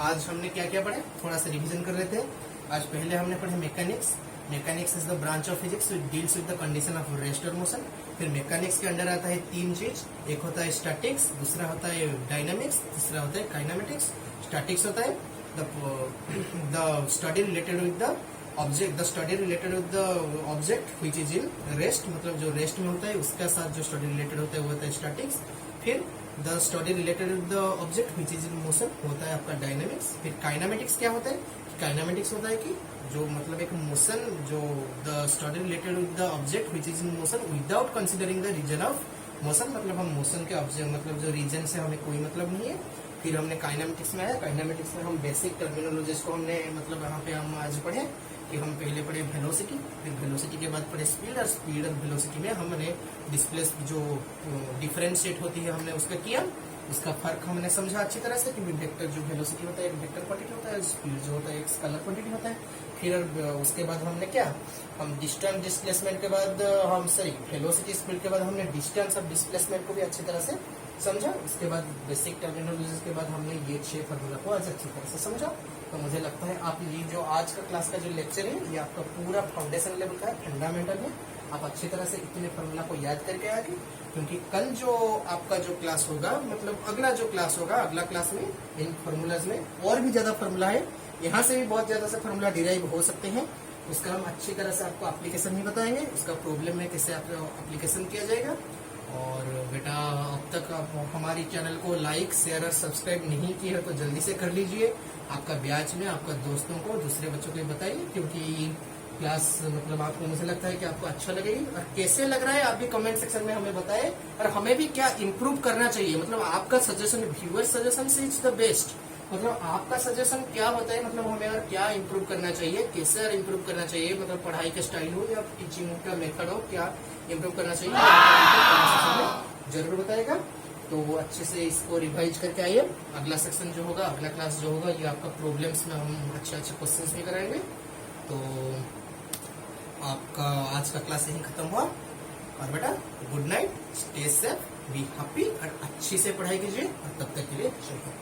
आज हमने क्या क्या पढ़े थोड़ा सा रिविजन कर लेते हैं। आज पहले हमने पढ़े mechanics. Mechanics is the branch of physics which deals with the condition of rest और मोशन। फिर मैकेनिक्स के अंडर आता है 3 चीज, एक होता है स्टैटिक्स, दूसरा होता है डायनामिक्स, तीसरा होता है काइनेमेटिक्स। स्टैटिक्स होता है the study related with the object, the study related with the object which is in rest, मतलब जो रेस्ट में होता है उसके साथ जो स्टडी रिलेटेड होता है वो होता है स्टैटिक्स। फिर the study related with the object which is in motion होता है आपका डायनामिक्स। फिर काइनेमेटिक्स क्या होता है, काइनेमेटिक्स होता है कि जो मतलब एक मोशन जो the study related with the object which is in motion without considering the reason of motion, मतलब हम मोशन के ऑब्जेक्ट मतलब जो रीजन से हमें कोई मतलब नहीं है। फिर हमने काइनेमेटिक्स में आया, काइनेमेटिक्स में हम बेसिक टर्मिनोलॉजीज को हमने मतलब यहाँ पे हम आज पढ़े कि हम पहले पढ़े वेलोसिटी, फिर वेलोसिटी के बाद पढ़े स्पीड, और स्पीड और वेलोसिटी में हमने डिस्प्लेस जो डिफरेंशिएट होती है हमने उसका किया, उसका फर्क हमने समझा अच्छी तरह से कि वेक्टर जो वेलोसिटी होता है एक वेक्टर क्वांटिटी होता है, स्पीड जो होता है एक स्केलर क्वांटिटी होता है। फिर उसके बाद हमने क्या हम डिस्टेंस डिस्प्लेसमेंट के बाद हम वेलोसिटी स्पीड के बाद हमने डिस्टेंस और डिस्प्लेसमेंट को भी अच्छी तरह से समझा। उसके बाद बेसिक टर्मिनोलॉजी के बाद हमने ये 6 फार्मूला को आज अच्छी तरह से समझा। तो मुझे लगता है आप ये जो आज का क्लास का जो लेक्चर है ये आपका पूरा फाउंडेशन लेवल का है, फंडामेंटल है। आप अच्छी तरह से इतने फार्मूला को याद करके आगे, क्योंकि कल जो आपका जो क्लास होगा मतलब अगला जो क्लास होगा, अगला क्लास में इन फार्मूलाज में और भी ज्यादा फार्मूला है, यहाँ से भी बहुत ज्यादा से फार्मूला डिराइव हो सकते हैं। उसका हम अच्छी तरह से आपको एप्लीकेशन ही बताएंगे, उसका प्रॉब्लम में कैसे एप्लीकेशन किया जाएगा। और बेटा अब तक आप हमारी चैनल को लाइक शेयर और सब्सक्राइब नहीं किए हो तो जल्दी से कर लीजिए। आपका ब्याज में आपका दोस्तों को दूसरे बच्चों को बताइए, क्योंकि क्लास मतलब आपको मुझे लगता है कि आपको अच्छा लगेगी। और कैसे लग रहा है आप भी कमेंट सेक्शन में हमें बताएं, और हमें भी क्या इम्प्रूव करना चाहिए, मतलब आपका suggestion, viewer suggestion is the best. मतलब आपका सजेशन क्या होता है, मतलब हमें और क्या इम्प्रूव करना चाहिए, कैसे और इम्प्रूव करना चाहिए, मतलब पढ़ाई का स्टाइल हो या टीचिंग का मेथड हो, क्या इम्प्रूव करना चाहिए जरूर बताएगा। तो अच्छे से इसको रिवाइज करके आइए। अगला सेक्शन जो होगा, अगला क्लास जो होगा, ये आपका प्रॉब्लम्स में हम अच्छे अच्छे क्वेश्चंस भी कराएंगे। तो आपका आज का क्लास यही खत्म हुआ। और बेटा good night, stay safe, be happy और अच्छी से पढ़ाई कीजिए। और तब तक के लिए चलिए।